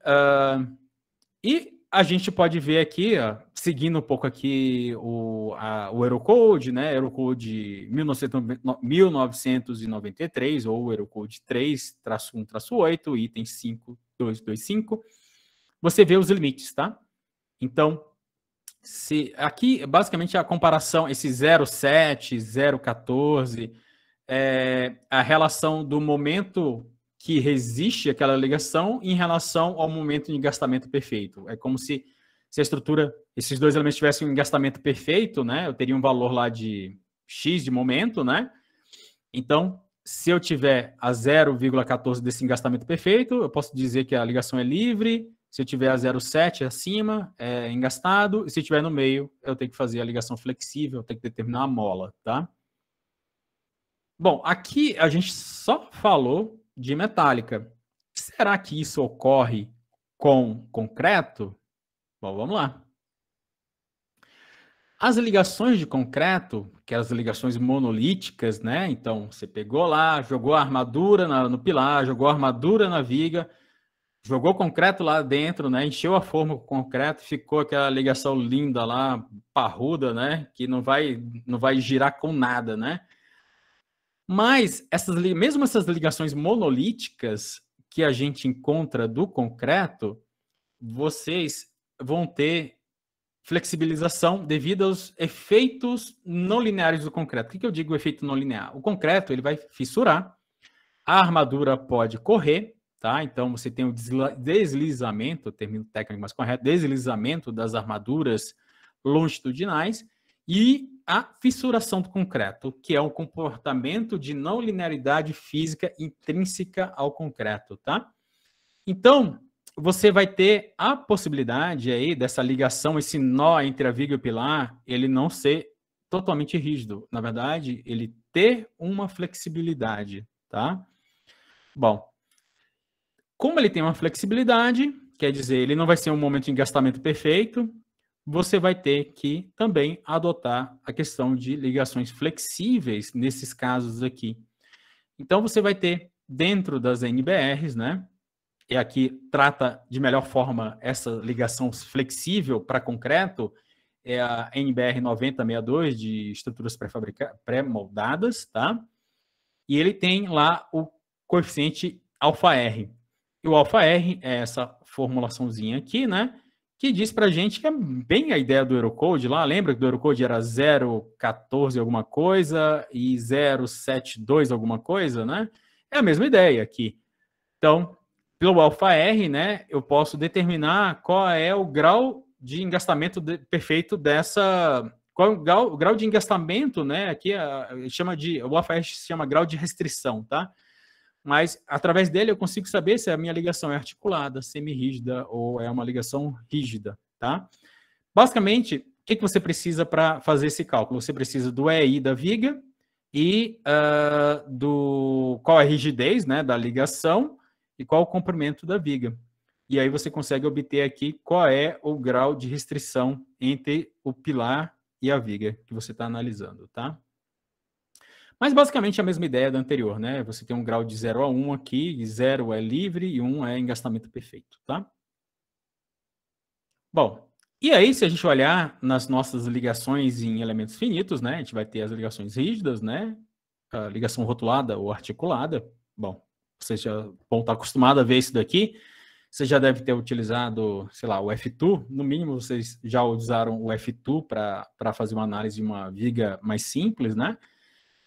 B: E a gente pode ver aqui, ó, seguindo um pouco aqui o Eurocode, né? Eurocode 1993, ou Eurocode 3-1-8, item 5225. Você vê os limites, tá? Então, aqui, basicamente, a comparação, esse 0,7, 0,14, a relação do momento que resiste aquela ligação em relação ao momento de engastamento perfeito. É como se a estrutura, esses dois elementos tivessem um engastamento perfeito, né? Eu teria um valor lá de X de momento, né? Então, se eu tiver a 0,14 desse engastamento perfeito, eu posso dizer que a ligação é livre. Se eu tiver a 0,7 acima, é engastado. E se tiver no meio, eu tenho que fazer a ligação flexível, eu tenho que determinar a mola, tá? Bom, aqui a gente só falou de metálica. Será que isso ocorre com concreto? Bom, vamos lá. As ligações de concreto, que as ligações monolíticas, né? Então, você pegou lá, jogou a armadura no pilar, jogou a armadura na viga, jogou concreto lá dentro, né? Encheu a forma com concreto, ficou aquela ligação linda lá, parruda, né? Que não vai girar com nada, né? Mas mesmo essas ligações monolíticas que a gente encontra do concreto, vocês vão ter flexibilização devido aos efeitos não lineares do concreto. O que eu digo efeito não linear? O concreto ele vai fissurar, a armadura pode correr, tá? Então você tem o deslizamento, termino técnico mais correto, deslizamento das armaduras longitudinais e a fissuração do concreto, que é um comportamento de não linearidade física intrínseca ao concreto, tá? Então, você vai ter a possibilidade aí dessa ligação, esse nó entre a viga e o pilar, ele não ser totalmente rígido. Na verdade, ele ter uma flexibilidade, tá? Bom, como ele tem uma flexibilidade, quer dizer, ele não vai ser um momento de engastamento perfeito, você vai ter que também adotar a questão de ligações flexíveis nesses casos aqui. Então, você vai ter dentro das NBRs, né? E aqui trata de melhor forma essa ligação flexível para concreto, é a NBR 9062 de estruturas pré-moldadas, tá? E ele tem lá o coeficiente alfa-R. E o alfa-R é essa formulaçãozinha aqui, né? Que diz pra gente que é bem a ideia do Eurocode lá. Lembra que do Eurocode era 0,14 alguma coisa e 0,72 alguma coisa, né? É a mesma ideia aqui. Então, pelo alfa-R, né, eu posso determinar qual é o grau de engastamento perfeito dessa... Qual é o grau de engastamento, né? Aqui o alfa-R se chama grau de restrição, tá? Mas, através dele, eu consigo saber se a minha ligação é articulada, semi-rígida ou é uma ligação rígida, tá? Basicamente, o que você precisa para fazer esse cálculo? Você precisa do EI da viga e qual é a rigidez, né, da ligação e qual o comprimento da viga. E aí você consegue obter aqui qual é o grau de restrição entre o pilar e a viga que você está analisando, tá? Mas basicamente a mesma ideia da anterior, né? Você tem um grau de 0 a 1 aqui, e 0 é livre e 1 é engastamento perfeito, tá? Bom, e aí se a gente olhar nas nossas ligações em elementos finitos, né, a gente vai ter as ligações rígidas, né, a ligação rotulada ou articulada. Bom, vocês já vão estar acostumados a ver isso daqui. Você já deve ter utilizado, sei lá, o F2. No mínimo, vocês já usaram o F2 para fazer uma análise de uma viga mais simples, né?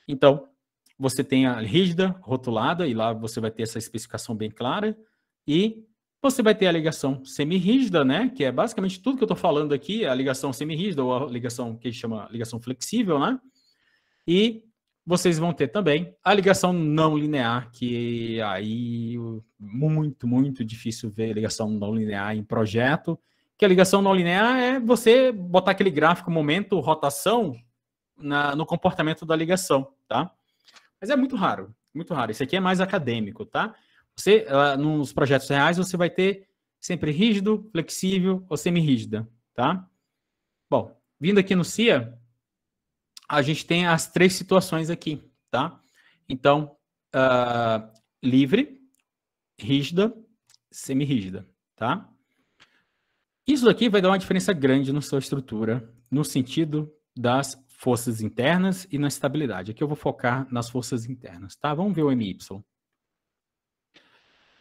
B: Então, você tem a rígida, rotulada, e lá você vai ter essa especificação bem clara. E você vai ter a ligação semirrígida, né? Que é basicamente tudo que eu estou falando aqui, a ligação semirrígida ou a ligação que a gente chama ligação flexível, né? E vocês vão ter também a ligação não linear, que aí muito, muito difícil ver ligação não linear em projeto, que a ligação não linear é você botar aquele gráfico momento, rotação no comportamento da ligação, tá? Mas é muito raro, muito raro. Esse aqui é mais acadêmico, tá? Você, nos projetos reais, você vai ter sempre rígido, flexível ou semirrígida, tá? Bom, vindo aqui no CIA, a gente tem as 3 situações aqui, tá? Então, livre, rígida, semirrígida, tá? Isso daqui vai dar uma diferença grande na sua estrutura, no sentido das forças internas e na estabilidade. Aqui eu vou focar nas forças internas, tá? Vamos ver o MY.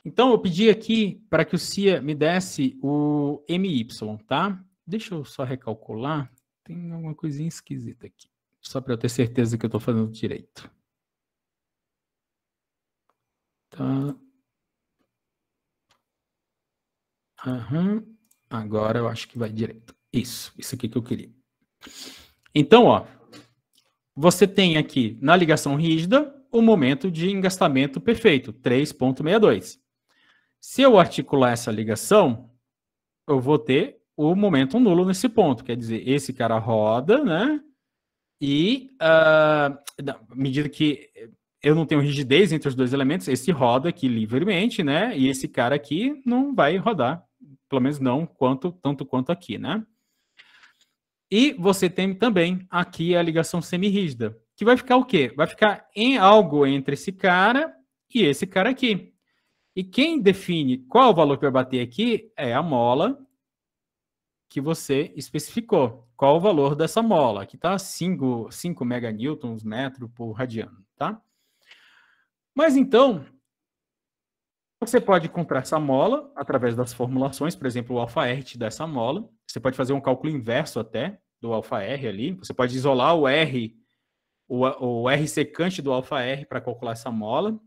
B: Então, eu pedi aqui para que o CIA me desse o MY, tá? Deixa eu só recalcular. Tem alguma coisinha esquisita aqui. Só para eu ter certeza que eu estou fazendo direito. Tá. Agora eu acho que vai direito. Isso aqui que eu queria. Então, ó, você tem aqui na ligação rígida o momento de engastamento perfeito, 3,62. Se eu articular essa ligação, eu vou ter o momento nulo nesse ponto. Quer dizer, esse cara roda, né? E, à medida que eu não tenho rigidez entre os dois elementos, esse roda aqui livremente, né? E esse cara aqui não vai rodar, pelo menos não tanto quanto aqui, né? E você tem também aqui a ligação semirrígida, que vai ficar o quê? Vai ficar em algo entre esse cara e esse cara aqui. E quem define qual o valor que vai bater aqui é a mola que você especificou. Qual o valor dessa mola? Aqui está 5 meganewtons metro por radiano, tá? Mas então, você pode encontrar essa mola através das formulações, por exemplo, o alfa-R te dá essa mola. Você pode fazer um cálculo inverso até do alfa-R ali. Você pode isolar o R, o R secante do alfa-R para calcular essa mola.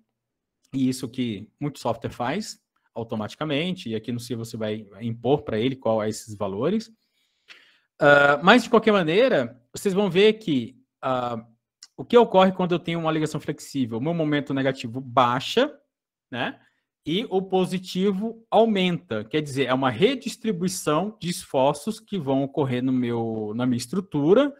B: E isso que muito software faz automaticamente, e aqui no C você vai impor para ele qual é esses valores. Mas, de qualquer maneira, vocês vão ver que o que ocorre quando eu tenho uma ligação flexível? O meu momento negativo baixa, né? E o positivo aumenta. Quer dizer, é uma redistribuição de esforços que vão ocorrer na minha estrutura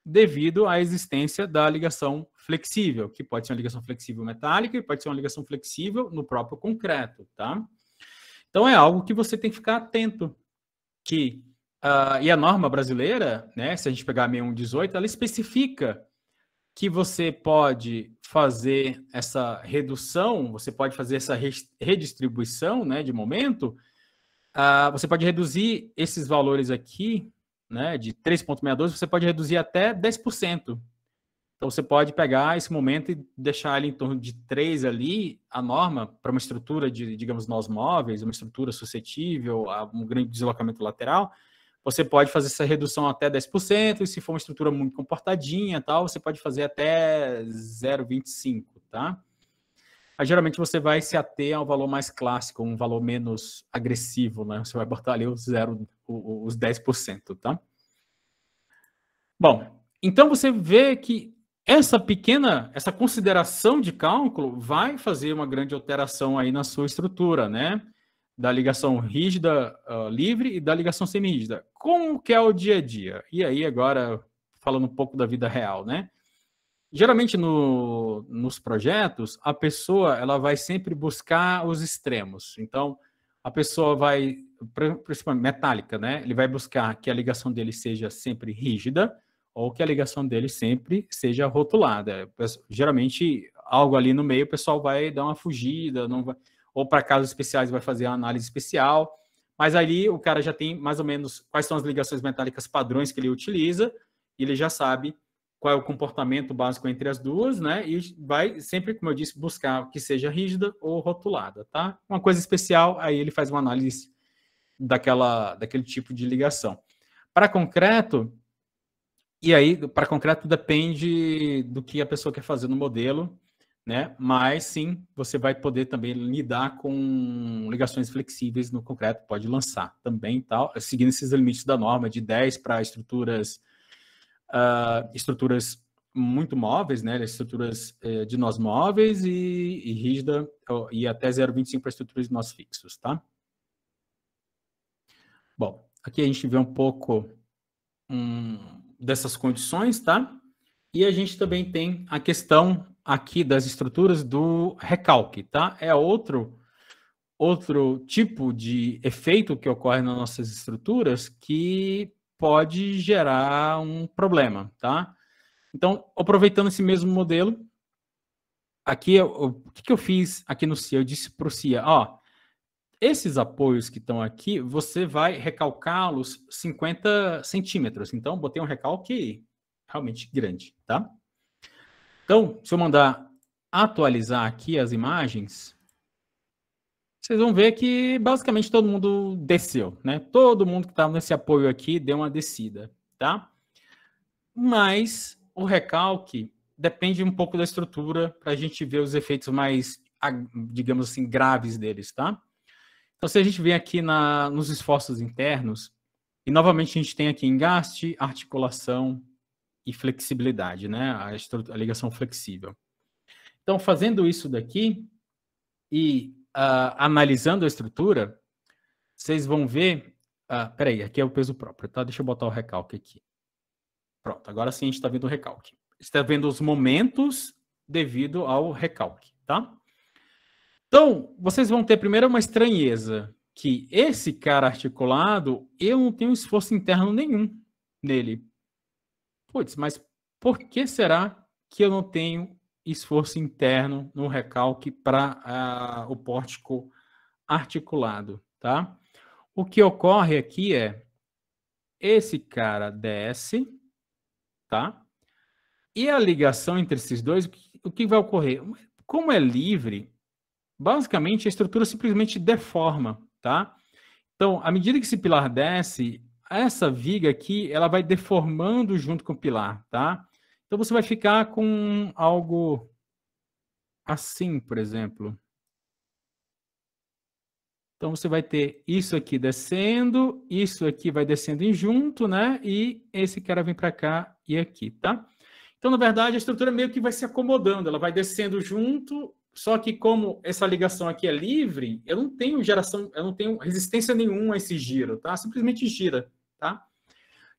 B: devido à existência da ligação flexível, que pode ser uma ligação flexível metálica e pode ser uma ligação flexível no próprio concreto, tá? Então, é algo que você tem que ficar atento, que e a norma brasileira, né, se a gente pegar a 6118, ela especifica que você pode fazer essa redução, você pode fazer essa redistribuição, né, de momento, você pode reduzir esses valores aqui, né, de 3,62, você pode reduzir até 10%. Então, você pode pegar esse momento e deixar ele em torno de 3 ali, a norma, para uma estrutura de, digamos, nós móveis, uma estrutura suscetível a um grande deslocamento lateral, você pode fazer essa redução até 10%, e se for uma estrutura muito comportadinha, tal, você pode fazer até 0,25, tá? Mas, geralmente, você vai se ater ao valor mais clássico, um valor menos agressivo, né? Você vai botar ali os 10%, tá? Bom, então você vê que essa consideração de cálculo vai fazer uma grande alteração aí na sua estrutura, né? Da ligação rígida livre e da ligação semirrígida. Como que é o dia a dia? E aí, agora, falando um pouco da vida real, né? Geralmente, nos projetos, a pessoa ela vai sempre buscar os extremos. Então, a pessoa vai, principalmente metálica, né? Ele vai buscar que a ligação dele seja sempre rígida ou que a ligação dele sempre seja rotulada. Geralmente, algo ali no meio, o pessoal vai dar uma fugida, não vai, ou para casos especiais vai fazer uma análise especial, mas ali o cara já tem mais ou menos quais são as ligações metálicas padrões que ele utiliza, e ele já sabe qual é o comportamento básico entre as duas, né? E vai sempre, como eu disse, buscar que seja rígida ou rotulada, tá? Uma coisa especial, aí ele faz uma análise daquele tipo de ligação. Para concreto, e aí, para concreto depende do que a pessoa quer fazer no modelo, né? Mas sim, você vai poder também lidar com ligações flexíveis no concreto, pode lançar também, tal, seguindo esses limites da norma de 10 para estruturas muito móveis, né? Estruturas de nós móveis e rígida, e até 0,25 para estruturas de nós fixos, tá? Bom, aqui a gente vê um pouco dessas condições, tá? E a gente também tem a questão aqui das estruturas do recalque, tá? É outro tipo de efeito que ocorre nas nossas estruturas que pode gerar um problema, tá? Então, aproveitando esse mesmo modelo, aqui, o que eu fiz aqui no CIA? Eu disse para o CIA, ó, esses apoios que estão aqui, você vai recalcá-los 50 centímetros. Então, botei um recalque realmente grande, tá? Então, se eu mandar atualizar aqui as imagens, vocês vão ver que basicamente todo mundo desceu, né? Todo mundo que estava nesse apoio aqui deu uma descida, tá? Mas o recalque depende um pouco da estrutura para a gente ver os efeitos mais, digamos assim, graves deles, tá? Então, se a gente vem aqui nos esforços internos, e novamente a gente tem aqui engaste, articulação e flexibilidade, né? A ligação flexível. Então, fazendo isso daqui e analisando a estrutura, vocês vão ver... peraí, aqui é o peso próprio, tá? Deixa eu botar o recalque aqui. Pronto, agora sim a gente está vendo o recalque. Está vendo os momentos devido ao recalque, tá? Então, vocês vão ter primeiro uma estranheza, que esse cara articulado, eu não tenho esforço interno nenhum nele. Putz, mas por que será que eu não tenho esforço interno no recalque para o pórtico articulado, tá? O que ocorre aqui é, esse cara desce, tá? E a ligação entre esses dois, o que vai ocorrer? Como é livre, basicamente a estrutura simplesmente deforma, tá? Então, à medida que esse pilar desce, essa viga aqui, ela vai deformando junto com o pilar, tá? Então, você vai ficar com algo assim, por exemplo. Então, você vai ter isso aqui descendo, isso aqui vai descendo em junto, né? E esse cara vem para cá e aqui, tá? Então, na verdade, a estrutura meio que vai se acomodando, ela vai descendo junto, só que como essa ligação aqui é livre, eu não tenho resistência nenhuma a esse giro, tá? Simplesmente gira, tá?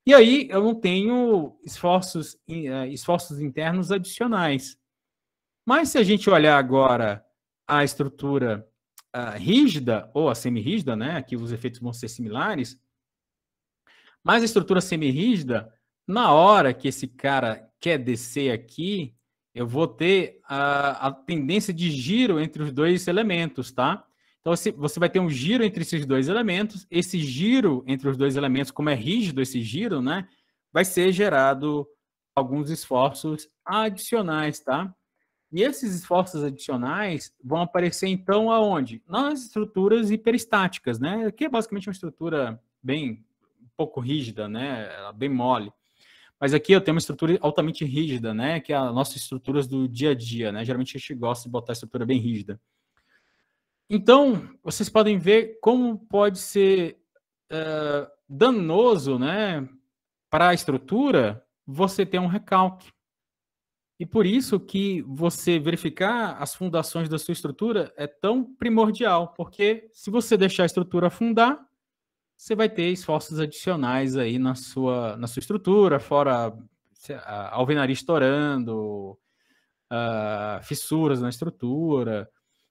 B: E aí eu não tenho esforços internos adicionais. Mas se a gente olhar agora a estrutura rígida ou a semi-rígida, né? Aqui os efeitos vão ser similares. Mas a estrutura semi-rígida, na hora que esse cara quer descer aqui, eu vou ter a tendência de giro entre os dois elementos, tá? Então, você vai ter um giro entre esses dois elementos. Esse giro entre os dois elementos, como é rígido esse giro, né? Vai ser gerado alguns esforços adicionais, tá? E esses esforços adicionais vão aparecer, então, aonde? Nas estruturas hiperestáticas, né? Que é basicamente uma estrutura bem pouco rígida, né? Bem mole. Mas aqui eu tenho uma estrutura altamente rígida, né? Que é as nossas estruturas do dia a dia, né? Geralmente a gente gosta de botar a estrutura bem rígida. Então, vocês podem ver como pode ser danoso, né? Para a estrutura, você ter um recalque. E por isso que você verificar as fundações da sua estrutura é tão primordial, porque se você deixar a estrutura afundar, você vai ter esforços adicionais aí na sua estrutura, fora a alvenaria estourando, fissuras na estrutura,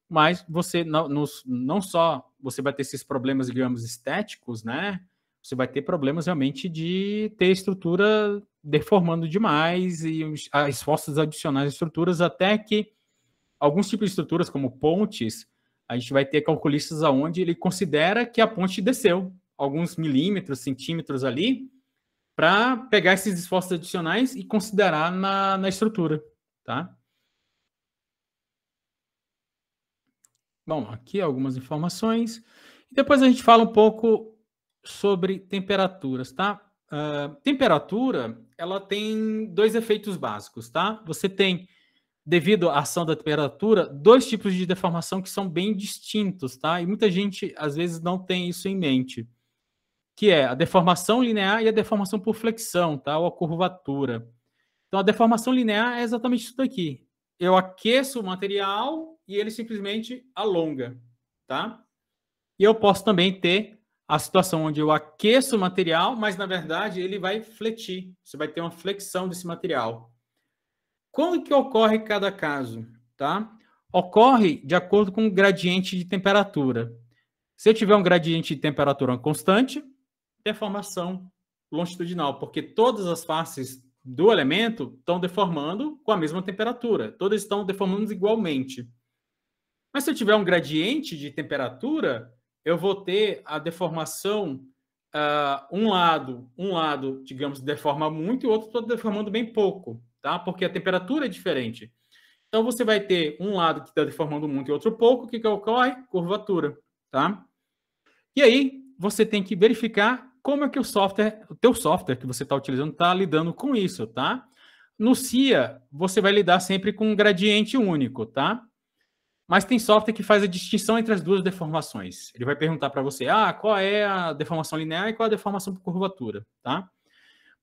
B: mas você não só você vai ter esses problemas, digamos, estéticos, né? Você vai ter problemas realmente de ter estrutura deformando demais e esforços adicionais de estruturas, até que alguns tipos de estruturas, como pontes, a gente vai ter calculistas onde ele considera que a ponte desceu alguns milímetros, centímetros ali, para pegar esses esforços adicionais e considerar na estrutura, tá? Bom, aqui algumas informações. Depois a gente fala um pouco sobre temperaturas, tá? Temperatura, ela tem dois efeitos básicos, tá? Você tem, devido à ação da temperatura, dois tipos de deformação que são bem distintos, tá? E muita gente, às vezes, não tem isso em mente, que é a deformação linear e a deformação por flexão, tá? Ou a curvatura. Então, a deformação linear é exatamente isso daqui. Eu aqueço o material e ele simplesmente alonga, tá? E eu posso também ter a situação onde eu aqueço o material, mas, na verdade, ele vai fletir. Você vai ter uma flexão desse material. Como que ocorre cada caso, tá? Ocorre de acordo com o gradiente de temperatura. Se eu tiver um gradiente de temperatura constante, deformação longitudinal, porque todas as faces do elemento estão deformando com a mesma temperatura. Todas estão deformando igualmente. Mas se eu tiver um gradiente de temperatura, eu vou ter a deformação, um lado, digamos, deforma muito e o outro está deformando bem pouco, tá? Porque a temperatura é diferente. Então, você vai ter um lado que está deformando muito e outro pouco. O que ocorre? Curvatura, tá? E aí, você tem que verificar como é que o teu software que você está utilizando está lidando com isso, tá? No CIA, você vai lidar sempre com um gradiente único, tá? Mas tem software que faz a distinção entre as duas deformações. Ele vai perguntar para você, qual é a deformação linear e qual é a deformação por curvatura, tá?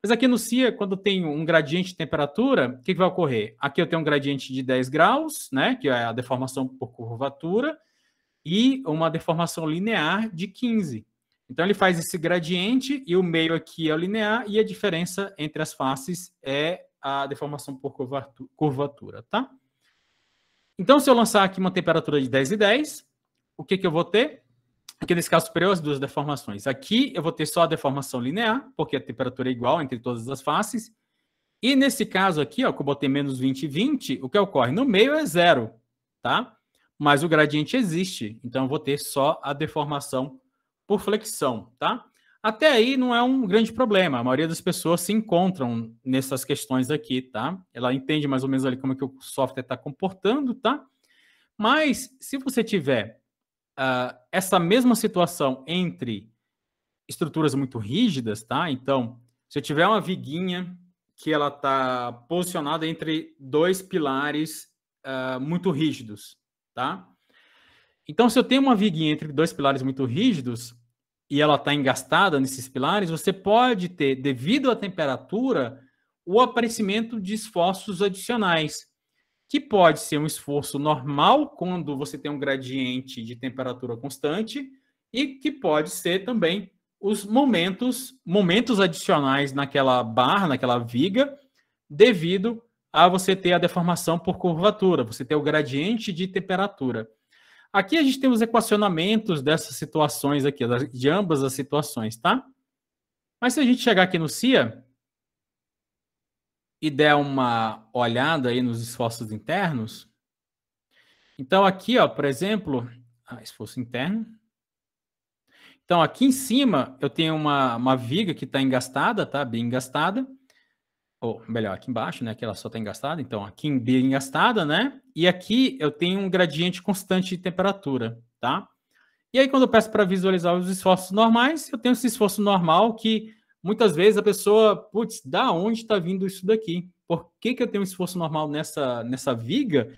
B: Mas aqui no CIA, quando tem um gradiente de temperatura, o que vai ocorrer? Aqui eu tenho um gradiente de 10 graus, né, que é a deformação por curvatura, e uma deformação linear de 15. Então, ele faz esse gradiente e o meio aqui é o linear e a diferença entre as faces é a deformação por curvatura, tá? Então, se eu lançar aqui uma temperatura de 10 e 10, o que eu vou ter? Aqui, nesse caso superior, as duas deformações. Aqui, eu vou ter só a deformação linear, porque a temperatura é igual entre todas as faces. E nesse caso aqui, ó, que eu botei menos 20 e 20, o que ocorre? No meio é zero, tá? Mas o gradiente existe, então eu vou ter só a deformação por flexão, tá? Até aí não é um grande problema, a maioria das pessoas se encontram nessas questões aqui, tá? Ela entende mais ou menos ali como é que o software está comportando, tá? Mas se você tiver essa mesma situação entre estruturas muito rígidas, tá? Então, se eu tiver uma viguinha que ela está posicionada entre dois pilares muito rígidos, tá? Então, se eu tenho uma viguinha entre dois pilares muito rígidos e ela está engastada nesses pilares, você pode ter, devido à temperatura, o aparecimento de esforços adicionais, que pode ser um esforço normal quando você tem um gradiente de temperatura constante e que pode ser também os momentos adicionais naquela barra, naquela viga, devido a você ter a deformação por curvatura, você ter o gradiente de temperatura. Aqui a gente tem os equacionamentos dessas situações aqui, de ambas as situações, tá? Mas se a gente chegar aqui no CIA e der uma olhada aí nos esforços internos, então aqui, ó, por exemplo, esforço interno. Então, aqui em cima, eu tenho uma viga que está engastada, tá? Bem engastada. Ou melhor, aqui embaixo, né? Que ela só está engastada. Então, aqui bem engastada, né? E aqui eu tenho um gradiente constante de temperatura, tá? E aí, quando eu peço para visualizar os esforços normais, eu tenho esse esforço normal que muitas vezes a pessoa, putz, da onde está vindo isso daqui? Por que eu tenho um esforço normal nessa viga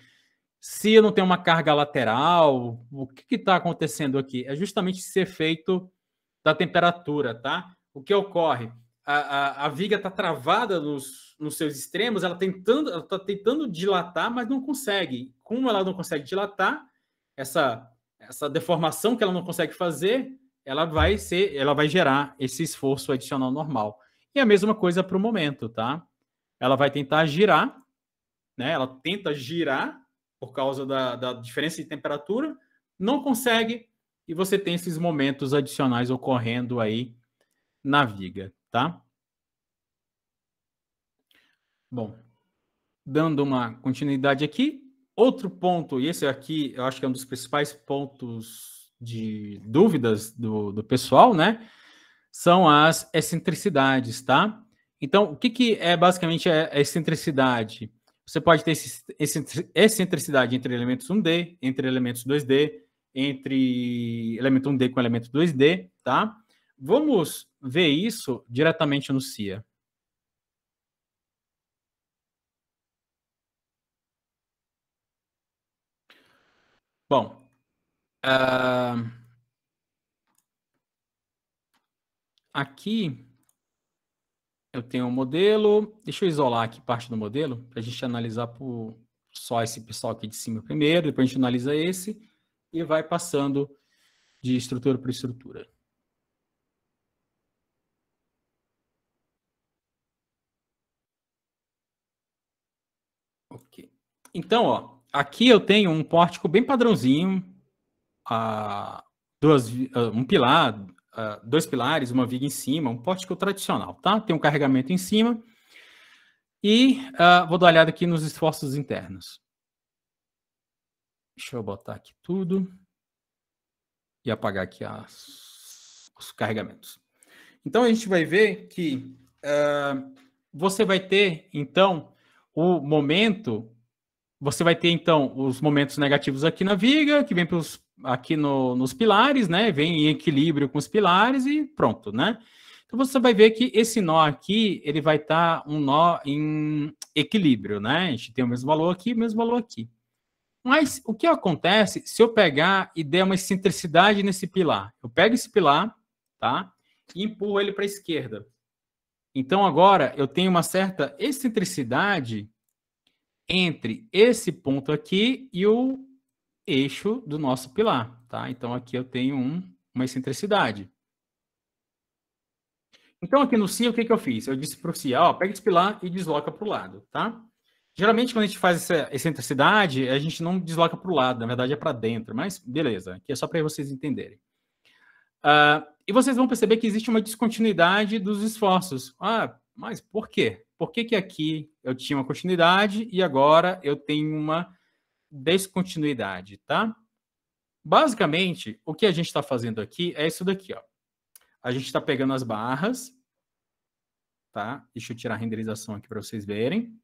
B: se eu não tenho uma carga lateral? O que está acontecendo aqui? É justamente esse efeito da temperatura, tá? O que ocorre? A viga está travada nos seus extremos, ela está tentando dilatar, mas não consegue. Como ela não consegue dilatar, essa deformação que ela não consegue fazer, ela vai gerar esse esforço adicional normal. E a mesma coisa para o momento, tá? Ela vai tentar girar, né? Ela tenta girar por causa da diferença de temperatura, não consegue, e você tem esses momentos adicionais ocorrendo aí na viga, tá? Bom, dando uma continuidade aqui, Outro ponto, e esse aqui eu acho que é um dos principais pontos de dúvidas do pessoal, né? São as excentricidades, tá? Então, o que é basicamente a excentricidade? Você pode ter excentricidade entre elementos 1D, entre elementos 2D, entre elemento 1D com elemento 2D, tá? Vamos ver isso diretamente no CIA. Bom, aqui eu tenho um modelo. Deixa eu isolar aqui parte do modelo para a gente analisar por só esse pessoal aqui de cima primeiro, depois a gente analisa esse e vai passando de estrutura por estrutura. Ok. Então, ó, aqui eu tenho um pórtico bem padrãozinho, um pilar, dois pilares, uma viga em cima, um pórtico tradicional, tá? Tem um carregamento em cima. E vou dar uma olhada aqui nos esforços internos. Deixa eu botar aqui tudo e apagar aqui os carregamentos. Então, a gente vai ver que você vai ter, então, o momento... Você vai ter, então, os momentos negativos aqui na viga, que vem aqui nos pilares, né? Vem em equilíbrio com os pilares e pronto, né? Então, você vai ver que esse nó aqui, ele vai estar um nó em equilíbrio, né? A gente tem o mesmo valor aqui, o mesmo valor aqui. Mas o que acontece se eu pegar e der uma excentricidade nesse pilar? Eu pego esse pilar, tá? E empurro ele para a esquerda. Então, agora, eu tenho uma certa excentricidade entre esse ponto aqui e o eixo do nosso pilar, tá? Então, aqui eu tenho uma excentricidade. Então, aqui no CIA, o que eu fiz? Eu disse para o CIA, ó, pega esse pilar e desloca para o lado, tá? Geralmente, quando a gente faz essa excentricidade, a gente não desloca para o lado, na verdade é para dentro, mas beleza, aqui é só para vocês entenderem. E vocês vão perceber que existe uma descontinuidade dos esforços. Mas por quê? Por que aqui eu tinha uma continuidade e agora eu tenho uma descontinuidade, tá? Basicamente, o que a gente está fazendo aqui é isso daqui, ó. A gente está pegando as barras, tá? Deixa eu tirar a renderização aqui para vocês verem.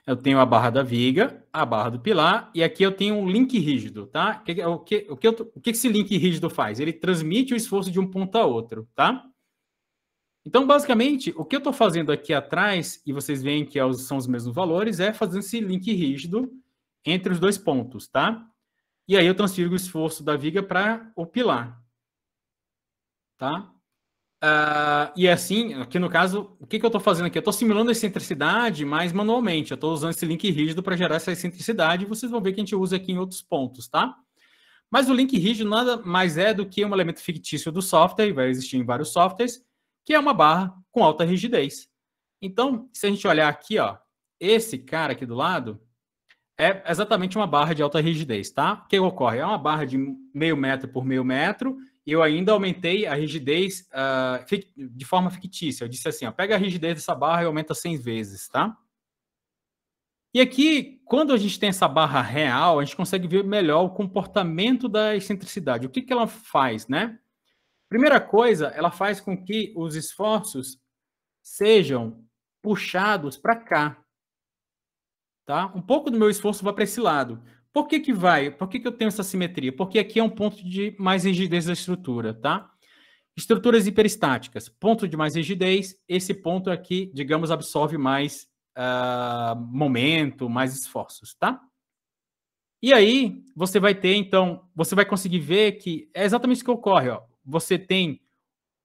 B: Eu tenho a barra da viga, a barra do pilar, e aqui eu tenho um link rígido, tá? O que esse link rígido faz? Ele transmite o esforço de um ponto a outro, tá? Então, basicamente, o que eu estou fazendo aqui atrás, e vocês veem que são os mesmos valores, é fazendo esse link rígido entre os dois pontos, tá? E aí eu transfiro o esforço da viga para o pilar, tá? E assim, aqui no caso, o que eu estou fazendo aqui? Eu estou simulando a excentricidade, mas manualmente. Eu estou usando esse link rígido para gerar essa excentricidade, e vocês vão ver que a gente usa aqui em outros pontos, tá? Mas o link rígido nada mais é do que um elemento fictício do software, e vai existir em vários softwares, que é uma barra com alta rigidez. Então, se a gente olhar aqui, ó, esse cara aqui do lado é exatamente uma barra de alta rigidez, tá? O que ocorre? É uma barra de 0,5 metro por 0,5 metro, e eu ainda aumentei a rigidez de forma fictícia. Eu disse assim, ó, pega a rigidez dessa barra e aumenta 100 vezes, tá? E aqui, quando a gente tem essa barra real, a gente consegue ver melhor o comportamento da excentricidade. O que ela faz, né? Primeira coisa, ela faz com que os esforços sejam puxados para cá. Tá? Um pouco do meu esforço vai para esse lado. Por que vai? Por que eu tenho essa simetria? Porque aqui é um ponto de mais rigidez da estrutura, tá? Estruturas hiperestáticas, ponto de mais rigidez, esse ponto aqui, digamos, absorve mais momento, mais esforços, tá? E aí, você vai ter, então, você vai conseguir ver que é exatamente isso que ocorre, ó. Você tem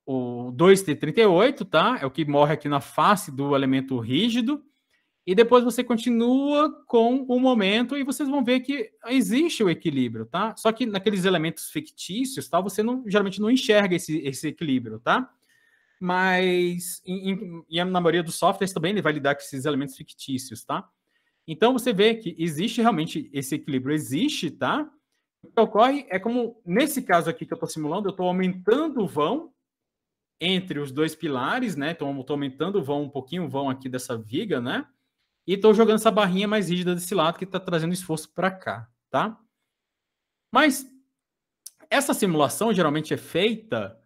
B: o 2T38, tá? É o que morre aqui na face do elemento rígido, e depois você continua com o momento e vocês vão ver que existe o equilíbrio, tá? Só que naqueles elementos fictícios, tá? Você geralmente não enxerga esse equilíbrio, tá? Mas na maioria dos softwares também ele vai lidar com esses elementos fictícios, tá? Então você vê que existe realmente esse equilíbrio, existe, tá? O que ocorre é como, nesse caso aqui que eu estou simulando, eu estou aumentando o vão entre os dois pilares, né? Então eu estou aumentando o vão um pouquinho, o vão aqui dessa viga, né? e estou jogando essa barrinha mais rígida desse lado que está trazendo esforço para cá, tá? Mas essa simulação geralmente é feita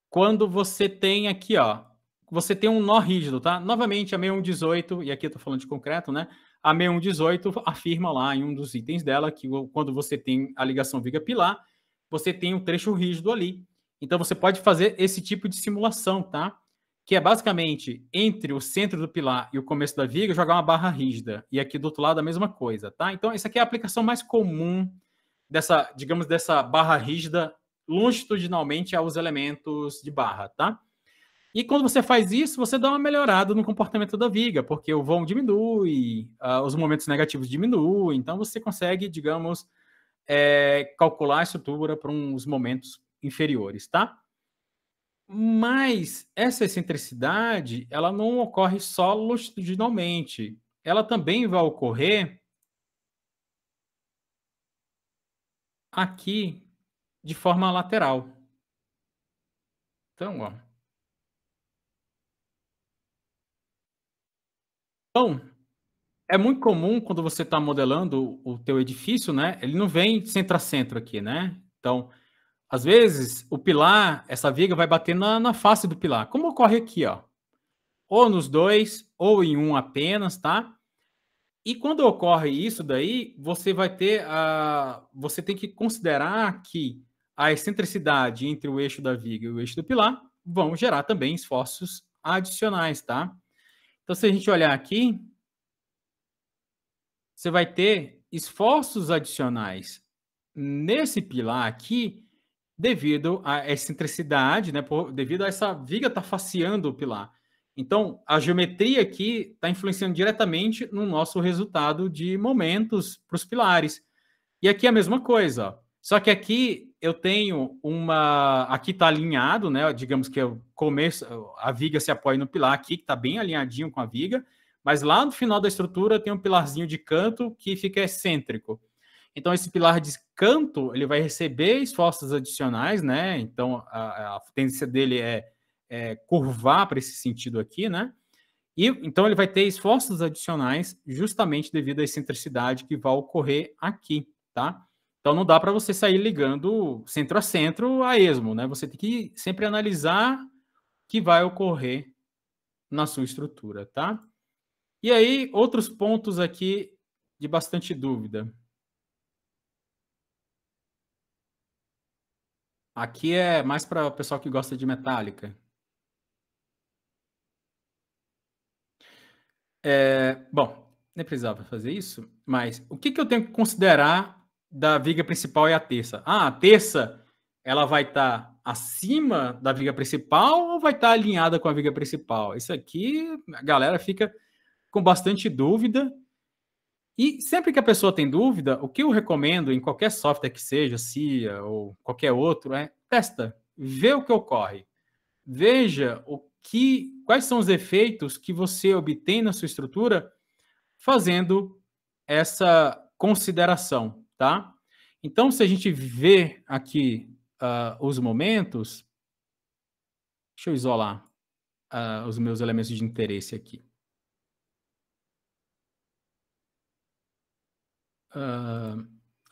B: quando você tem aqui, ó, você tem um nó rígido, tá? Novamente, a 6118, e aqui eu estou falando de concreto, né? A 6118 afirma lá em um dos itens dela que quando você tem a ligação viga-pilar, você tem um trecho rígido ali. Então, você pode fazer esse tipo de simulação, tá? Que é basicamente entre o centro do pilar e o começo da viga, jogar uma barra rígida. E aqui do outro lado a mesma coisa, tá? Então, essa aqui é a aplicação mais comum dessa, digamos, dessa barra rígida longitudinalmente aos elementos de barra, tá? E quando você faz isso, você dá uma melhorada no comportamento da viga, porque o vão diminui, os momentos negativos diminuem, então você consegue, digamos, calcular a estrutura para uns momentos inferiores, tá? Mas essa excentricidade, ela não ocorre só longitudinalmente, ela também vai ocorrer aqui de forma lateral. Então, ó. Então, é muito comum quando você está modelando o teu edifício, né? Ele não vem centro a centro aqui, né? Então, às vezes, o pilar, essa viga vai bater na face do pilar. Como ocorre aqui, ó. Ou nos dois, ou em um apenas, tá? E quando ocorre isso daí, você vai ter você tem que considerar que a excentricidade entre o eixo da viga e o eixo do pilar vão gerar também esforços adicionais, tá? Então, se a gente olhar aqui, você vai ter esforços adicionais nesse pilar aqui devido à excentricidade, né? Devido a essa viga estar faceando o pilar. Então, a geometria aqui está influenciando diretamente no nosso resultado de momentos para os pilares. E aqui é a mesma coisa, ó. Só que aqui eu tenho uma... Aqui está alinhado, né? Digamos que eu começo... A viga se apoia no pilar aqui, que está bem alinhadinho com a viga. Mas lá no final da estrutura tem um pilarzinho de canto que fica excêntrico. Então, esse pilar de canto, ele vai receber esforços adicionais, né? Então, a tendência dele é curvar para esse sentido aqui, né? E então ele vai ter esforços adicionais justamente devido à excentricidade que vai ocorrer aqui, tá? Então não dá para você sair ligando centro a centro a esmo, né? Você tem que sempre analisar o que vai ocorrer na sua estrutura, tá? E aí, outros pontos aqui de bastante dúvida. Aqui é mais para o pessoal que gosta de metálica. Bom, nem precisava fazer isso, mas o que eu tenho que considerar da viga principal e a terça? A terça, ela vai estar acima da viga principal ou vai estar alinhada com a viga principal? Isso aqui, a galera fica com bastante dúvida. E sempre que a pessoa tem dúvida, o que eu recomendo em qualquer software que seja, CIA ou qualquer outro, é testa, vê o que ocorre. Veja quais são os efeitos que você obtém na sua estrutura fazendo essa consideração, tá? Então, se a gente vê aqui os momentos, deixa eu isolar os meus elementos de interesse aqui.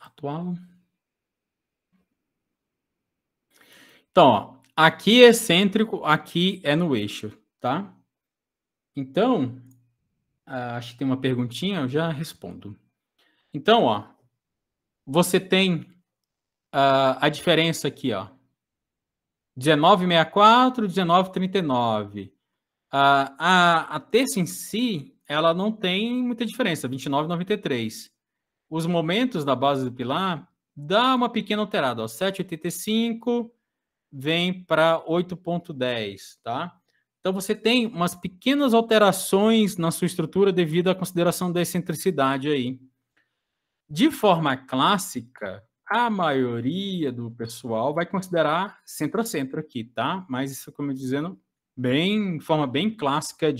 B: Atual. Então, ó, aqui é excêntrico, aqui é no eixo, tá? Então, acho que tem uma perguntinha, eu já respondo. Então, ó, você tem a diferença aqui, ó, 19,64, 19,39. A terça em si, ela não tem muita diferença, 29,93. Os momentos da base do pilar dá uma pequena alterada, ó, 7,85 vem para 8,10, tá? Então, você tem umas pequenas alterações na sua estrutura devido à consideração da excentricidade aí. De forma clássica, a maioria do pessoal vai considerar centro a centro aqui, tá? Mas isso, como eu dizendo, forma bem clássica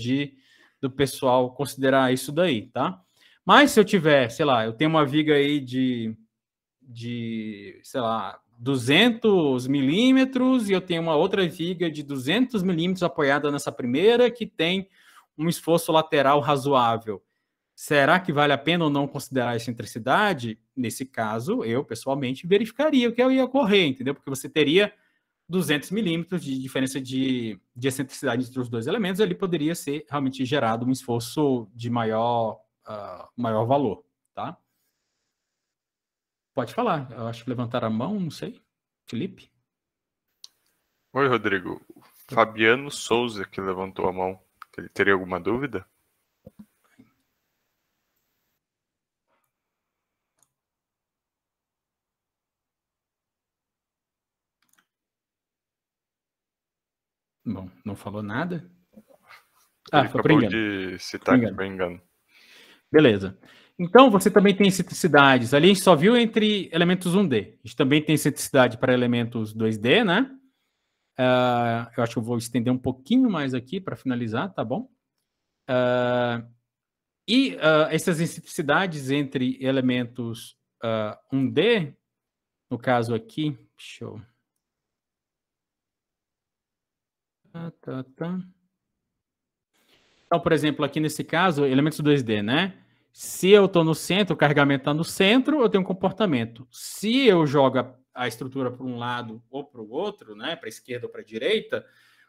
B: do pessoal considerar isso daí, tá? Mas se eu tiver, sei lá, eu tenho uma viga aí de sei lá, 200 milímetros e eu tenho uma outra viga de 200 milímetros apoiada nessa primeira que tem um esforço lateral razoável. Será que vale a pena ou não considerar excentricidade? Nesse caso, eu, pessoalmente, verificaria o que ia ocorrer, entendeu? Porque você teria 200 milímetros de diferença de excentricidade entre os dois elementos, ali poderia ser realmente gerado um esforço de maior valor, tá? Pode falar. Eu acho que levantaram a mão, não sei. Felipe?
A: Oi, Rodrigo. Fabiano Souza, que levantou a mão. Ele teria alguma dúvida?
B: Bom, não falou nada.
A: Ele
B: Foi por engano.
A: de citar que foi engano.
B: Beleza. Então, você também tem excentricidades. Ali a gente só viu entre elementos 1D. A gente também tem excentricidade para elementos 2D, né? Eu acho que eu vou estender um pouquinho mais aqui para finalizar, tá bom? Essas excentricidades entre elementos 1D, no caso aqui, deixa eu... Então, por exemplo, aqui nesse caso, elementos 2D, né? Se eu estou no centro, o carregamento está no centro, eu tenho um comportamento. Se eu jogo a estrutura para um lado ou para o outro, né? Para a esquerda ou para a direita,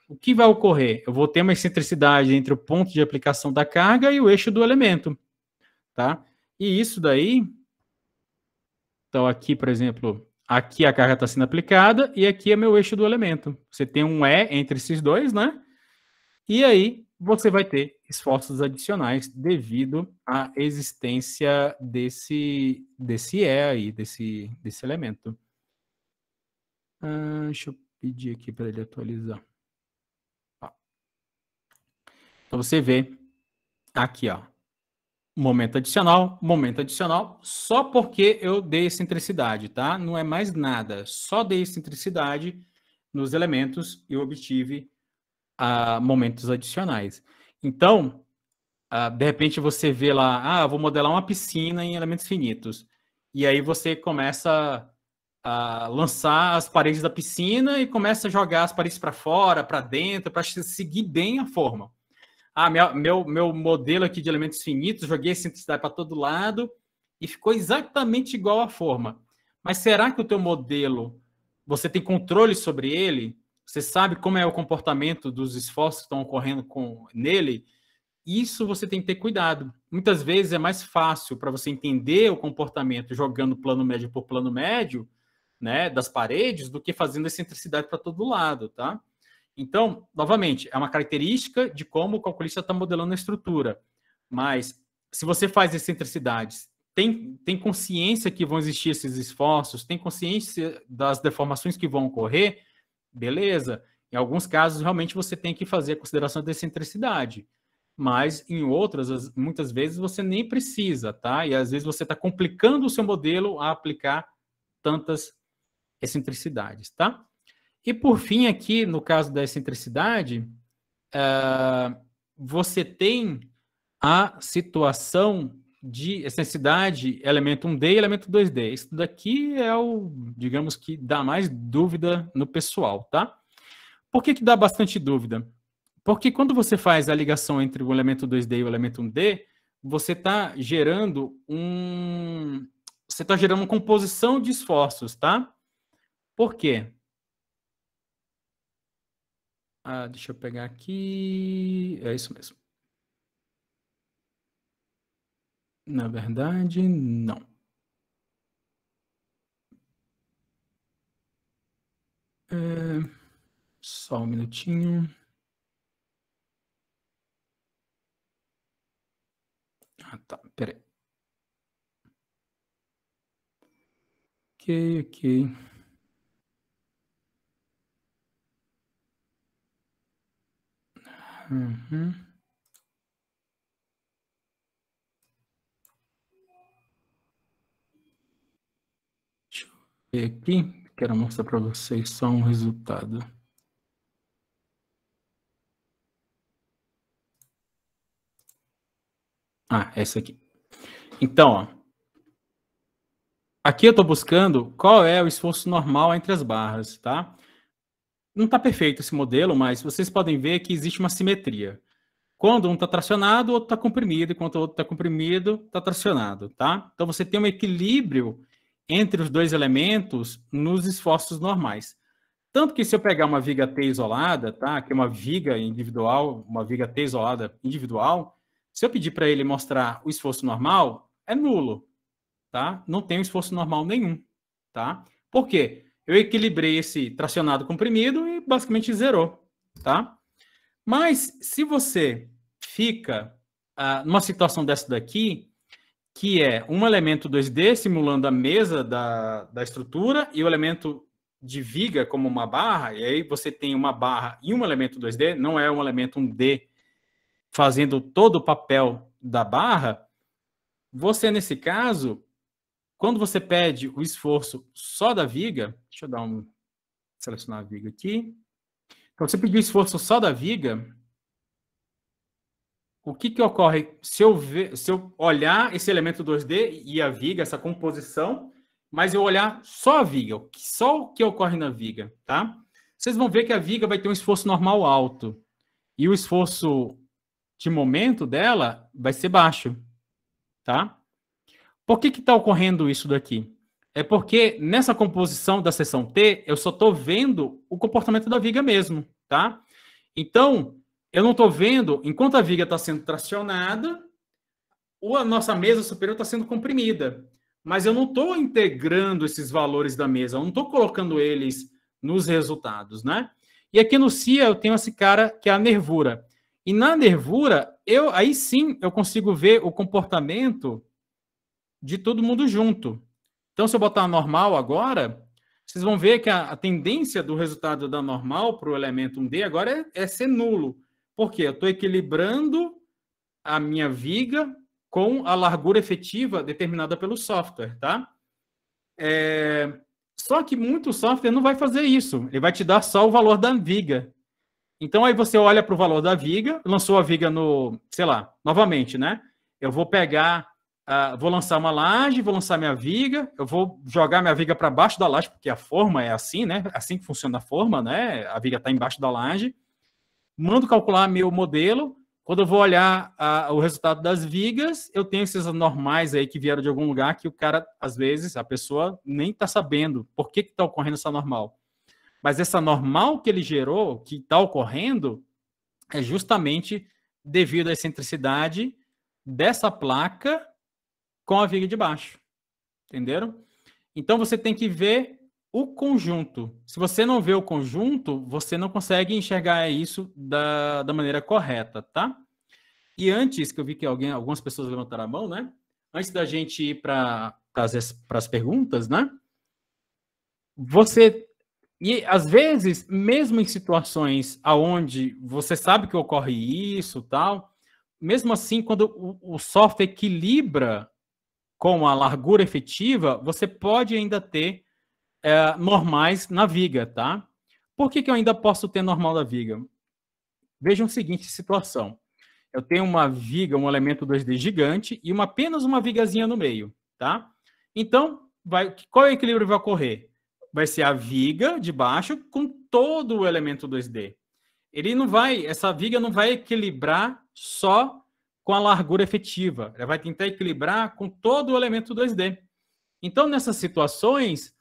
B: o que vai ocorrer? Eu vou ter uma excentricidade entre o ponto de aplicação da carga e o eixo do elemento, tá? E isso daí... Então, aqui, por exemplo, aqui a carga está sendo aplicada e aqui é meu eixo do elemento. Você tem um E entre esses dois, né? E aí você vai ter esforços adicionais devido à existência desse E aí, desse elemento. Deixa eu pedir aqui para ele atualizar. Então você vê aqui, ó, momento adicional, só porque eu dei excentricidade, tá? Não é mais nada, só dei excentricidade nos elementos e eu obtive momentos adicionais. Então, de repente você vê lá, vou modelar uma piscina em elementos finitos. E aí você começa a lançar as paredes da piscina e começa a jogar as paredes para fora, para dentro, para seguir bem a forma. Meu modelo aqui de elementos finitos, joguei a excentricidade para todo lado e ficou exatamente igual à forma. Mas será que o teu modelo, você tem controle sobre ele? Você sabe como é o comportamento dos esforços que estão ocorrendo nele? Isso você tem que ter cuidado. Muitas vezes é mais fácil para você entender o comportamento jogando plano médio por plano médio, né, das paredes, do que fazendo excentricidade para todo lado, tá? Então, novamente, é uma característica de como o calculista está modelando a estrutura. Mas, se você faz excentricidades, tem consciência que vão existir esses esforços, tem consciência das deformações que vão ocorrer, beleza. Em alguns casos, realmente, você tem que fazer a consideração da excentricidade. Mas, em outras, muitas vezes, você nem precisa, tá? E, às vezes, você está complicando o seu modelo a aplicar tantas excentricidades, tá? E, por fim, aqui, no caso da excentricidade, você tem a situação de excentricidade elemento 1D e elemento 2D. Isso daqui é o, digamos que, dá mais dúvida no pessoal, tá? Por que dá bastante dúvida? Porque quando você faz a ligação entre o elemento 2D e o elemento 1D, você está gerando uma composição de esforços, tá? Por quê? Deixa eu pegar aqui. É isso mesmo. Na verdade, não. Só um minutinho. Tá, peraí. Ok. Uhum. Deixa eu ver aqui. Quero mostrar para vocês só um resultado. Essa aqui. Então, ó, aqui eu estou buscando qual é o esforço normal entre as barras, tá? Não está perfeito esse modelo, mas vocês podem ver que existe uma simetria. Quando um está tracionado, o outro está comprimido, e quando o outro está comprimido, está tracionado, tá? Então, você tem um equilíbrio entre os dois elementos nos esforços normais. Tanto que se eu pegar uma viga T isolada, tá? Que é uma viga individual, uma viga T isolada individual, se eu pedir para ele mostrar o esforço normal, é nulo, tá? Não tem esforço normal nenhum, tá? Por quê? Eu equilibrei esse tracionado comprimido e basicamente zerou, tá? Mas se você fica numa situação dessa daqui, que é um elemento 2D simulando a mesa da estrutura e o elemento de viga como uma barra, e aí você tem uma barra e um elemento 2D, não é um elemento 1D fazendo todo o papel da barra, você, nesse caso, quando você pede o esforço só da viga, deixa eu selecionar a viga aqui. Então, você pedir o esforço só da viga, o que ocorre se eu olhar esse elemento 2D e a viga, essa composição, mas eu olhar só a viga, só o que ocorre na viga, tá? Vocês vão ver que a viga vai ter um esforço normal alto e o esforço de momento dela vai ser baixo, tá? Por que está ocorrendo isso daqui? É porque nessa composição da seção T, eu só estou vendo o comportamento da viga mesmo, tá? Então, eu não estou vendo, enquanto a viga está sendo tracionada, a nossa mesa superior está sendo comprimida. Mas eu não estou integrando esses valores da mesa, eu não estou colocando eles nos resultados, né? E aqui no CIA eu tenho esse cara que é a nervura. E na nervura, aí sim eu consigo ver o comportamento de todo mundo junto. Então, se eu botar a normal agora, vocês vão ver que a tendência do resultado da normal para o elemento 1D agora é ser nulo. Por quê? Eu estou equilibrando a minha viga com a largura efetiva determinada pelo software, tá? Só que muito software não vai fazer isso. Ele vai te dar só o valor da viga. Então, aí você olha para o valor da viga, lançou a viga no, sei lá, novamente, né? Eu vou pegar, vou lançar uma laje, vou lançar minha viga, eu vou jogar minha viga para baixo da laje, porque a forma é assim, né? Assim que funciona a forma, né? A viga está embaixo da laje. Mando calcular meu modelo. Quando eu vou olhar o resultado das vigas, eu tenho esses normais aí que vieram de algum lugar que o cara, às vezes, a pessoa nem está sabendo por que está ocorrendo essa normal. Mas essa normal que ele gerou, que está ocorrendo, é justamente devido à excentricidade dessa placa com a viga de baixo. Entenderam? Então, você tem que ver o conjunto. Se você não vê o conjunto, você não consegue enxergar isso da maneira correta, tá? E antes, que eu vi que algumas pessoas levantaram a mão, né? Antes da gente ir para as perguntas, né? E às vezes, mesmo em situações aonde você sabe que ocorre isso, tal, mesmo assim, quando o software equilibra com a largura efetiva, você pode ainda ter normais na viga, tá? Por que eu ainda posso ter normal da viga? Vejam a seguinte situação. Eu tenho uma viga, um elemento 2D gigante e apenas uma vigazinha no meio, tá? Então, qual é o equilíbrio que vai ocorrer? Vai ser a viga de baixo com todo o elemento 2D. Essa viga não vai equilibrar só com a largura efetiva. Ela vai tentar equilibrar com todo o elemento 2D. Então, nessas situações,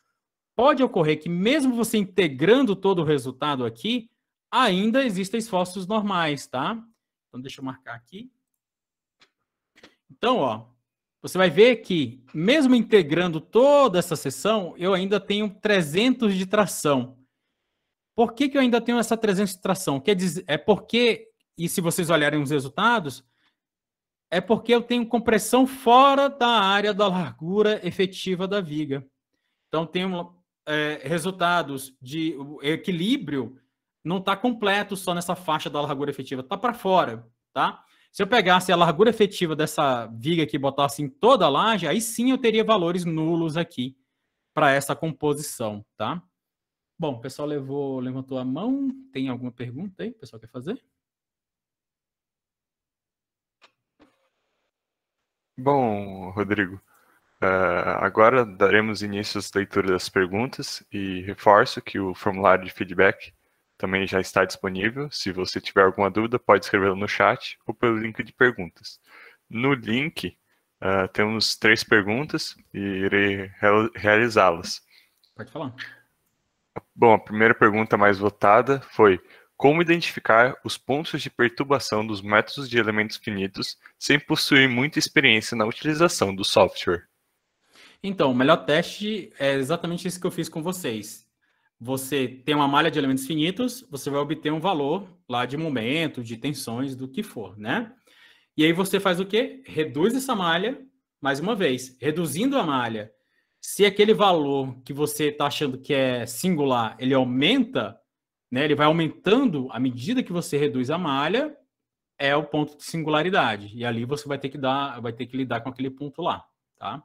B: pode ocorrer que mesmo você integrando todo o resultado aqui, ainda existem esforços normais, tá? Então, deixa eu marcar aqui. Então, ó, você vai ver que, mesmo integrando toda essa seção, eu ainda tenho 300 de tração. Por que eu ainda tenho essa 300 de tração? Quer dizer, e se vocês olharem os resultados, é porque eu tenho compressão fora da área da largura efetiva da viga. Então, tenho resultados de equilíbrio, não está completo só nessa faixa da largura efetiva, está para fora, tá? Se eu pegasse a largura efetiva dessa viga aqui e botasse em toda a laje, aí sim eu teria valores nulos aqui para essa composição, tá? Bom, o pessoal levantou a mão. Tem alguma pergunta aí? O pessoal quer fazer?
A: Bom, Rodrigo, agora daremos início às leituras das perguntas e reforço que o formulário de feedback também já está disponível. Se você tiver alguma dúvida, pode escrevê-lo no chat ou pelo link de perguntas. No link, temos 3 perguntas e irei realizá-las.
B: Pode falar.
A: Bom, a primeira pergunta mais votada foi: como identificar os pontos de perturbação dos métodos de elementos finitos sem possuir muita experiência na utilização do software?
B: Então, o melhor teste é exatamente isso que eu fiz com vocês. Você tem uma malha de elementos finitos, você vai obter um valor lá de momento, de tensões, do que for, né? E aí você faz o quê? Reduz essa malha, mais uma vez, reduzindo a malha. Se aquele valor que você está achando que é singular, ele aumenta, né? Ele vai aumentando à medida que você reduz a malha, é o ponto de singularidade. E ali você vai ter que lidar com aquele ponto lá, tá?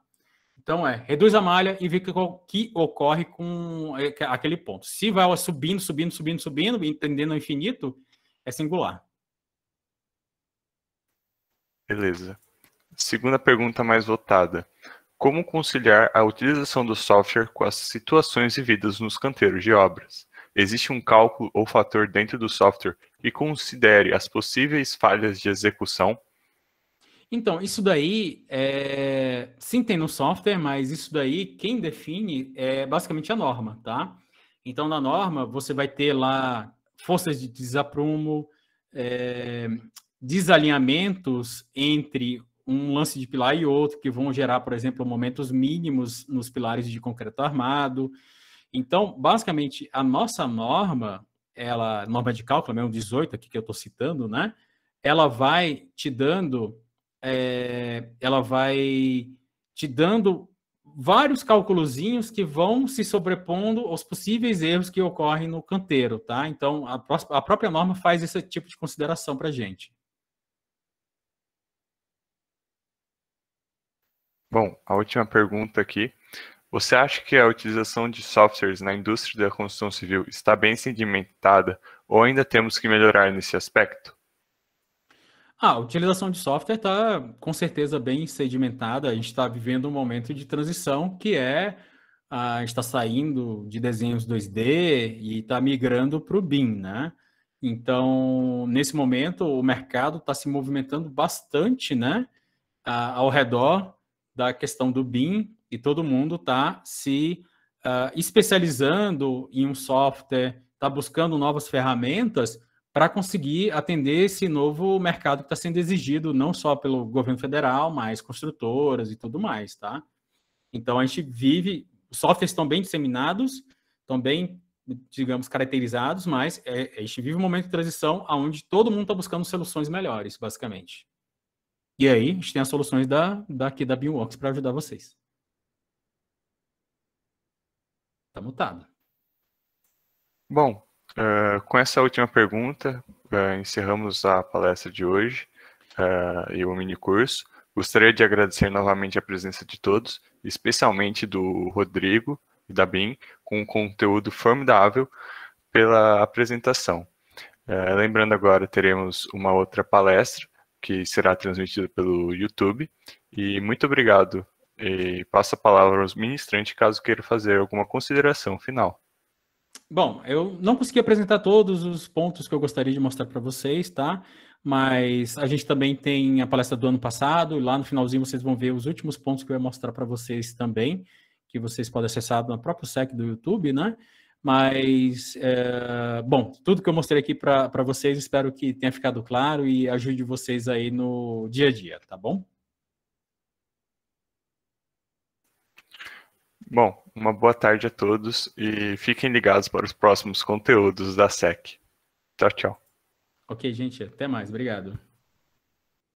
B: Então, reduz a malha e vê o que ocorre com aquele ponto. Se vai subindo, entendendo o infinito, é singular.
A: Beleza. Segunda pergunta mais votada: como conciliar a utilização do software com as situações vividas nos canteiros de obras? Existe um cálculo ou fator dentro do software que considere as possíveis falhas de execução?
B: Então, isso daí, sim, tem no software, mas isso daí, quem define é basicamente a norma, tá? Então, na norma, você vai ter lá forças de desaprumo, desalinhamentos entre um lance de pilar e outro, que vão gerar, por exemplo, momentos mínimos nos pilares de concreto armado. Então, basicamente, a nossa norma, norma de cálculo, mesmo 18 aqui que eu estou citando, né? Ela vai te dando vários cálculozinhos que vão se sobrepondo aos possíveis erros que ocorrem no canteiro, tá? Então, a própria norma faz esse tipo de consideração para a gente.
A: Bom, a última pergunta aqui. Você acha que a utilização de softwares na indústria da construção civil está bem sedimentada ou ainda temos que melhorar nesse aspecto?
B: A utilização de software está com certeza bem sedimentada. A gente está vivendo um momento de transição que a gente está saindo de desenhos 2D e está migrando para o BIM, né? Então, nesse momento, o mercado está se movimentando bastante, né? Ao redor da questão do BIM e todo mundo está se especializando em um software, está buscando novas ferramentas para conseguir atender esse novo mercado que está sendo exigido, não só pelo governo federal, mas construtoras e tudo mais, tá? Então, a gente vive, os softwares estão bem disseminados, estão bem, digamos, caracterizados, mas a gente vive um momento de transição onde todo mundo está buscando soluções melhores, basicamente. E aí, a gente tem as soluções daqui da BIMWorks para ajudar vocês. Tá mutado.
A: Bom, com essa última pergunta, encerramos a palestra de hoje e o minicurso. Gostaria de agradecer novamente a presença de todos, especialmente do Rodrigo e da BIM, com um conteúdo formidável pela apresentação. Lembrando agora, teremos uma outra palestra que será transmitida pelo YouTube. E muito obrigado. E passo a palavra aos ministrantes caso queira fazer alguma consideração final.
B: Bom, eu não consegui apresentar todos os pontos que eu gostaria de mostrar para vocês, tá? Mas a gente também tem a palestra do ano passado, e lá no finalzinho vocês vão ver os últimos pontos que eu ia mostrar para vocês também, que vocês podem acessar no próprio site do YouTube, né? Mas, bom, tudo que eu mostrei aqui para vocês, espero que tenha ficado claro e ajude vocês aí no dia a dia, tá bom?
A: Bom, uma boa tarde a todos e fiquem ligados para os próximos conteúdos da SEC. Tchau, tchau.
B: Ok, gente, até mais. Obrigado.